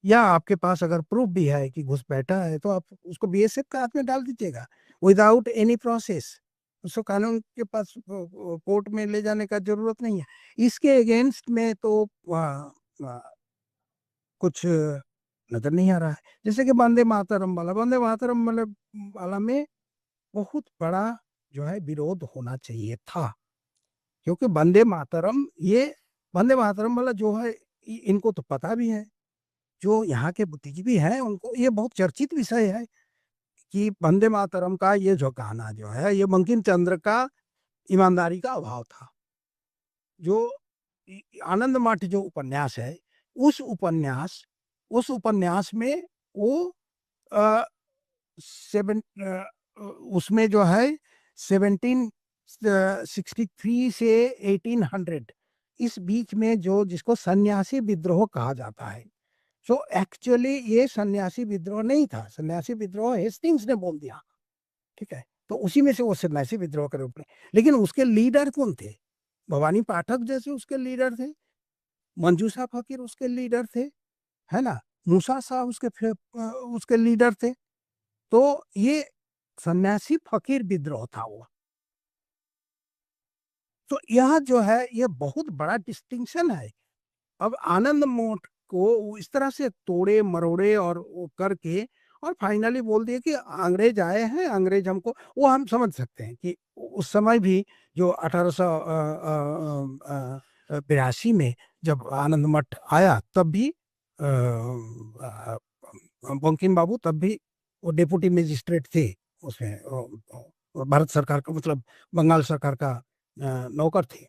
या आपके पास अगर प्रूफ भी है कि घुसपैठा है, तो आप उसको बीएसएफ का हाथ में डाल दीजिएगा विदाउट एनी प्रोसेस। उसको कानून के पास कोर्ट में ले जाने का जरूरत नहीं है। इसके अगेंस्ट में तो कुछ नजर नहीं आ रहा है। जैसे कि वंदे मातरम मतलब वाला में बहुत बड़ा जो है विरोध होना चाहिए था, क्योंकि वंदे मातरम वाला जो है इनको तो पता भी है, जो यहाँ के बुद्धिजीवी हैं उनको ये बहुत चर्चित विषय है कि वंदे मातरम का ये जो गाना जो है ये बंकिम चंद्र का ईमानदारी का अभाव था। जो आनंद मठ जो उपन्यास है, उस उपन्यास उस उपन्यास में वो आ, उसमें जो है 1763 से 1800 इस बीच में जो जिसको सन्यासी विद्रोह कहा जाता है, सो एक्चुअली ये सन्यासी विद्रोह नहीं था। सन्यासी विद्रोह हेस्टिंग्स ने बोल दिया, ठीक है, तो उसी में से वो सन्यासी विद्रोह के रूप में। लेकिन उसके लीडर कौन थे? भवानी पाठक जैसे उसके लीडर थे, मंजूषा फकीर उसके लीडर थे, है ना, मूसा शाह उसके लीडर थे। तो ये सन्यासी फकीर विद्रोह था वो। तो यह जो है ये बहुत बड़ा डिस्टिंक्शन है। अब आनंद मठ को इस तरह से तोड़े मरोड़े और वो करके और फाइनली बोल दिए कि अंग्रेज आए हैं, अंग्रेज हमको, वो हम समझ सकते हैं कि उस समय भी जो 1882 में जब आनंद मठ आया तब भी बंकिम बाबू तब भी वो डेप्यूटी मजिस्ट्रेट थे उसमें, भारत सरकार का मतलब बंगाल सरकार का नौकर थे।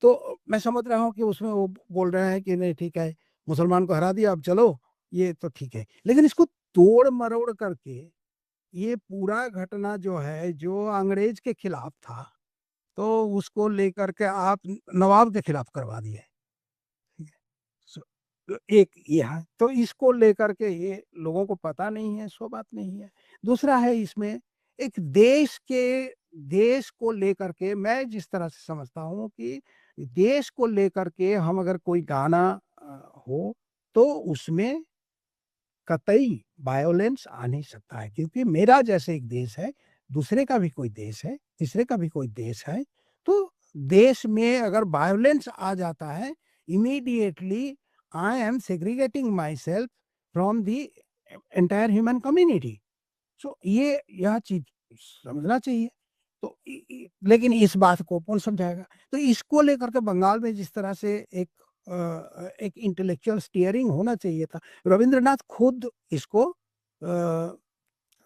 तो मैं समझ रहा हूँ कि उसमें वो बोल रहे हैं कि नहीं ठीक है, मुसलमान को हरा दिया, अब चलो ये तो ठीक है। लेकिन इसको तोड़ मरोड़ करके ये पूरा घटना जो है जो अंग्रेज के खिलाफ था, तो उसको लेकर के आप नवाब के खिलाफ करवा दिए। एक यह तो इसको लेकर के ये लोगों को पता नहीं है, सो बात नहीं है। दूसरा है इसमें एक देश को लेकर के मैं जिस तरह से समझता हूँ कि देश को लेकर के हम अगर कोई गाना हो तो उसमें कतई वायोलेंस आ नहीं सकता है, क्योंकि मेरा जैसे एक देश है, दूसरे का भी कोई देश है, तीसरे का भी कोई देश है, तो देश में अगर वायोलेंस आ जाता है, immediately I am segregating myself from the entire human community. So ये यह चीज समझना चाहिए। तो लेकिन इस बात को कौन समझाएगा? तो इसको लेकर के बंगाल में जिस तरह से एक इंटेलेक्चुअल स्टीयरिंग होना चाहिए था, रविंद्रनाथ खुद इसको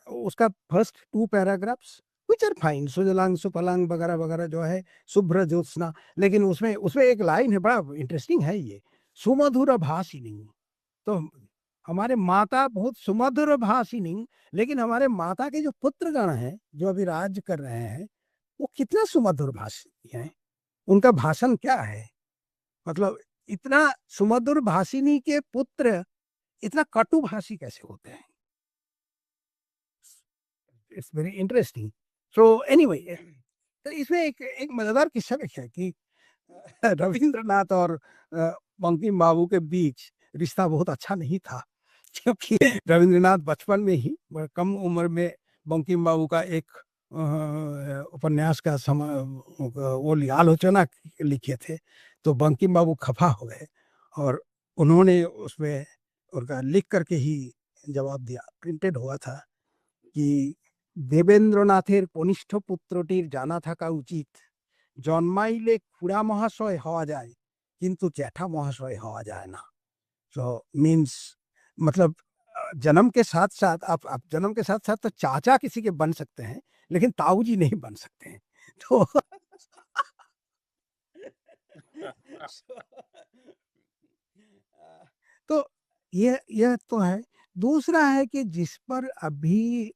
उसका first 2 paragraphs which are fine, सुजलांग सुफलांग वगैरह वगैरह जो है, शुभ्र ज्योत्सना, लेकिन उसमें उसमें एक लाइन है बड़ा इंटरेस्टिंग है ये, सुमधुर भाषिणी। तो हमारे माता बहुत सुमधुर भाषिणी, लेकिन हमारे माता के जो पुत्रगण हैं जो अभी राज्य कर रहे हैं वो कितना सुमधुर भाषी हैं, उनका भाषण क्या है, मतलब इतना सुमधुर भाषिणी के पुत्र इतना कटु भाषी कैसे होते हैं? It's very interesting. So anyway, तो इसमें एक एक मजेदार किस्सा भी है कि रविंद्रनाथ और बंकिम बाबू के बीच रिश्ता बहुत अच्छा नहीं था, क्योंकि रविंद्रनाथ बचपन में ही कम उम्र में बंकिम बाबू का एक उपन्यास का समय वो आलोचना लिखे थे, तो बंकिम बाबू खफा हो गए और उन्होंने उसमें उनका लिख करके ही जवाब दिया, प्रिंटेड हुआ था कि দেবেন্দ্রনাথের কনিষ্ঠ পুত্রটির জানা থাকা উচিত, জন্মাইলে খুড়া মহাশয় হওয়া যায় কিন্তু জ্যাঠা মহাশয় হওয়া যায় না। तो मीन्स मतलब जन्म के साथ साथ आप जन्म के साथ साथ तो चाचा किसी के बन सकते हैं, लेकिन ताऊ जी नहीं बन सकते हैं। तो तो यह तो है। दूसरा है कि जिस पर अभी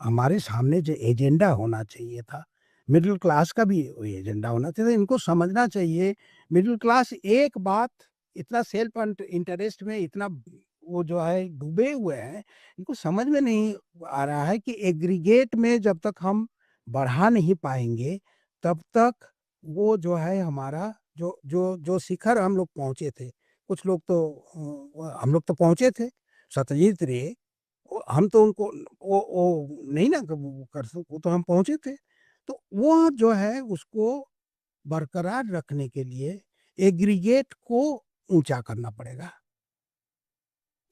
हमारे सामने जो एजेंडा होना चाहिए था, मिडिल क्लास का भी वो एजेंडा होना चाहिए, इनको समझना चाहिए। मिडिल क्लास एक बात इतना सेल्फ इंटरेस्ट में इतना वो जो है डूबे हुए हैं, इनको समझ में नहीं आ रहा है कि एग्रीगेट में जब तक हम बढ़ा नहीं पाएंगे, तब तक वो जो है हमारा जो जो जो शिखर हम लोग पहुंचे थे, कुछ लोग तो हम लोग तो पहुंचे थे, सत्यजीत रे, हम तो उनको वो नहीं ना कर सकते, वो तो हम पहुंचे थे। तो वो जो है उसको बरकरार रखने के लिए एग्रीगेट को ऊंचा करना पड़ेगा।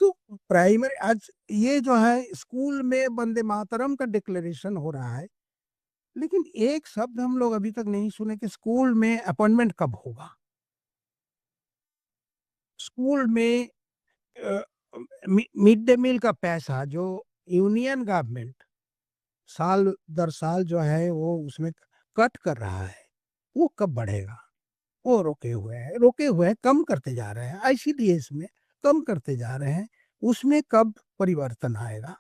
तो प्राइमरी आज ये जो है स्कूल में वंदे मातरम का डिक्लेरेशन हो रहा है, लेकिन एक शब्द हम लोग अभी तक नहीं सुने कि स्कूल में अपॉइंटमेंट कब होगा, स्कूल में मिड डे मील का पैसा जो यूनियन गवर्नमेंट साल दर साल जो है वो उसमें कट कर रहा है, वो कब बढ़ेगा? वो रोके हुए हैं, कम करते जा रहे हैं, आईसीडीएस में कम करते जा रहे हैं, उसमें कब परिवर्तन आएगा?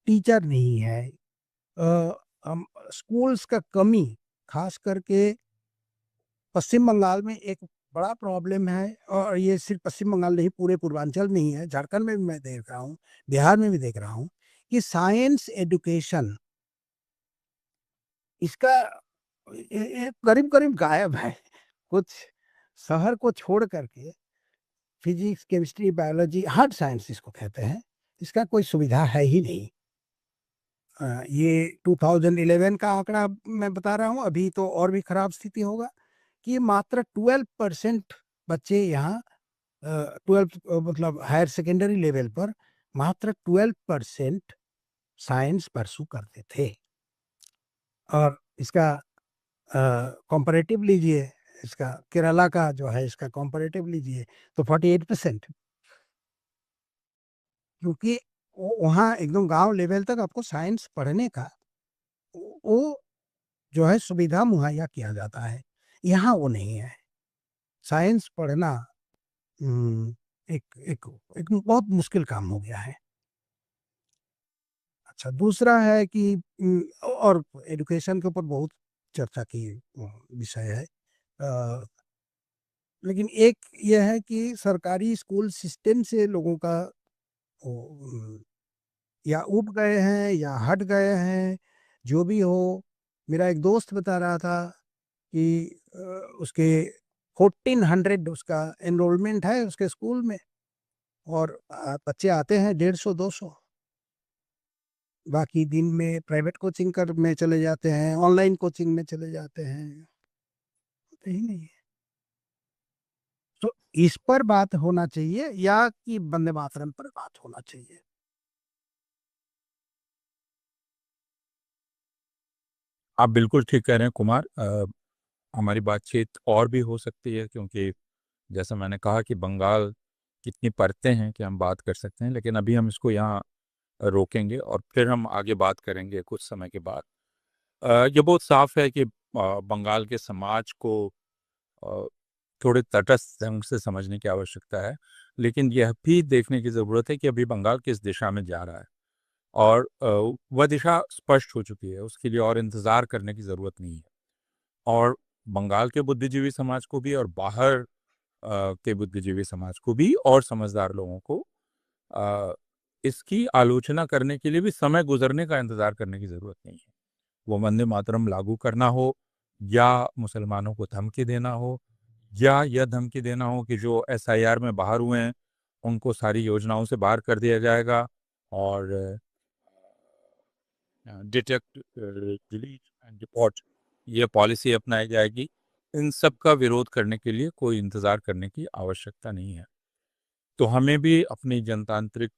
टीचर नहीं है, हम स्कूल्स का कमी, खास करके पश्चिम बंगाल में एक बड़ा प्रॉब्लम है, और ये सिर्फ पश्चिम बंगाल नहीं पूरे पूर्वांचल में ही है, झारखंड में भी मैं देख रहा हूँ, बिहार में भी देख रहा हूँ कि साइंस एजुकेशन इसका करीब करीब गायब है। कुछ शहर को छोड़ करके physics chemistry biology hard science इसको कहते हैं, इसका कोई सुविधा है ही नहीं। ये 2011 का आंकड़ा मैं बता रहा हूँ, अभी तो और भी खराब स्थिति होगा कि मात्र 12% बच्चे यहाँ 12 मतलब हायर सेकेंडरी लेवल पर मात्र 12% साइंस परसू करते थे। और इसका कंपैरेटिव लीजिए, इसका केरला का जो है इसका कंपैरेटिव लीजिए तो 48%, क्योंकि वहाँ एकदम गांव लेवल तक आपको साइंस पढ़ने का वो जो है सुविधा मुहैया किया जाता है, यहाँ वो नहीं है। साइंस पढ़ना एक एक एक बहुत मुश्किल काम हो गया है। अच्छा, दूसरा है कि और एजुकेशन के ऊपर बहुत चर्चा की विषय है। लेकिन एक ये है कि सरकारी स्कूल सिस्टम से लोगों का या उब गए हैं या हट गए हैं, जो भी हो। मेरा एक दोस्त बता रहा था कि उसके 1400 उसका एनरोलमेंट है उसके स्कूल में, और बच्चे आते हैं 150-200। बाकी दिन में प्राइवेट कोचिंग कर में चले जाते हैं, ऑनलाइन कोचिंग में चले जाते हैं, होते ही नहीं है। तो इस पर बात होना चाहिए या कि वंदे मातरम पर बात होना चाहिए? आप बिल्कुल ठीक कह रहे हैं कुमार। हमारी बातचीत और भी हो सकती है, क्योंकि जैसा मैंने कहा कि बंगाल कितनी परतें हैं कि हम बात कर सकते हैं, लेकिन अभी हम इसको यहाँ रोकेंगे और फिर हम आगे बात करेंगे कुछ समय के बाद। ये बहुत साफ है कि बंगाल के समाज को अ, थोड़े तटस्थ ढंग से समझने की आवश्यकता है, लेकिन यह भी देखने की ज़रूरत है कि अभी बंगाल किस दिशा में जा रहा है, और वह दिशा स्पष्ट हो चुकी है, उसके लिए और इंतज़ार करने की ज़रूरत नहीं है। और बंगाल के बुद्धिजीवी समाज को भी और बाहर के बुद्धिजीवी समाज को भी और समझदार लोगों को अ, इसकी आलोचना करने के लिए भी समय गुजरने का इंतज़ार करने की ज़रूरत नहीं है। वो वंदे मातरम लागू करना हो, या मुसलमानों को धमकी देना हो, या यह धमकी देना हो कि जो एसआईआर में बाहर हुए हैं उनको सारी योजनाओं से बाहर कर दिया जाएगा, और डिटेक्ट, डिलीट एंड रिपोर्ट, ये पॉलिसी अपनाई जाएगी। इन सब का विरोध करने के लिए कोई इंतज़ार करने की आवश्यकता नहीं है। तो हमें भी अपनी जनतांत्रिक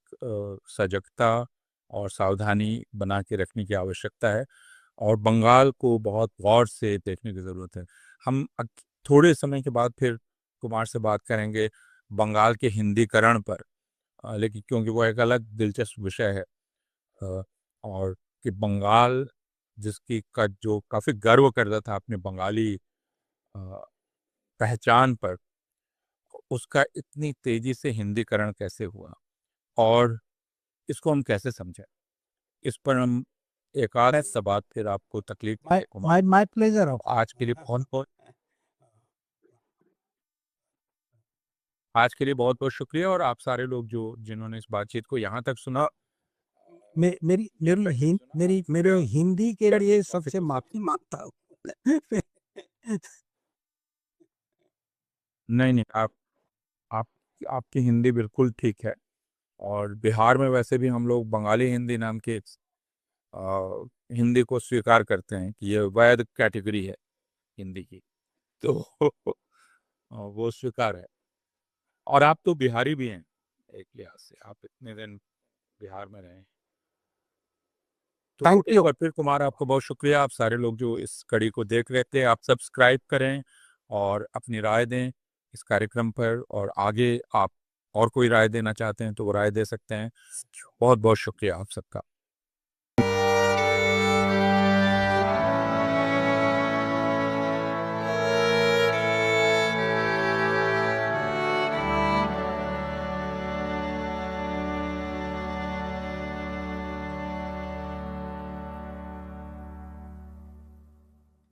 सजगता और सावधानी बना के रखने की आवश्यकता है, और बंगाल को बहुत गौर से देखने की ज़रूरत है। हम थोड़े समय के बाद फिर कुमार से बात करेंगे बंगाल के हिंदीकरण पर, लेकिन क्योंकि वो एक अलग दिलचस्प विषय है। अ, और कि बंगाल जिसकी का जो काफ़ी गर्व करता था अपने बंगाली अ, पहचान पर, उसका इतनी तेजी से हिंदीकरण कैसे हुआ, और इसको हम कैसे समझें, इस पर हम एक आध सवाल फिर आपको तकलीफ माय देंगे Kumar. My my pleasure of आज के लिए बहुत बहुत आज के लिए बहुत बहुत शुक्रिया, और आप सारे लोग जो जिन्होंने इस बातचीत को यहाँ तक सुना, मेरी मेरे हिंदी के लिए सबसे माफी मांगता हूँ। नहीं नहीं, आप आपकी हिंदी बिल्कुल ठीक है, और बिहार में वैसे भी हम लोग बंगाली हिंदी नाम के हिंदी को स्वीकार करते हैं कि ये वैध कैटेगरी है हिंदी की, तो वो स्वीकार है। और आप तो बिहारी भी हैं, एक लिहाज से आप इतने दिन बिहार में रहे हैं। तो थैंक एक यू। बार फिर कुमार आपका बहुत शुक्रिया। आप सारे लोग जो इस कड़ी को देख रहे थे, आप सब्सक्राइब करें और अपनी राय दें इस कार्यक्रम पर, और आगे आप और कोई राय देना चाहते हैं तो वो राय दे सकते हैं। बहुत बहुत शुक्रिया आप सबका।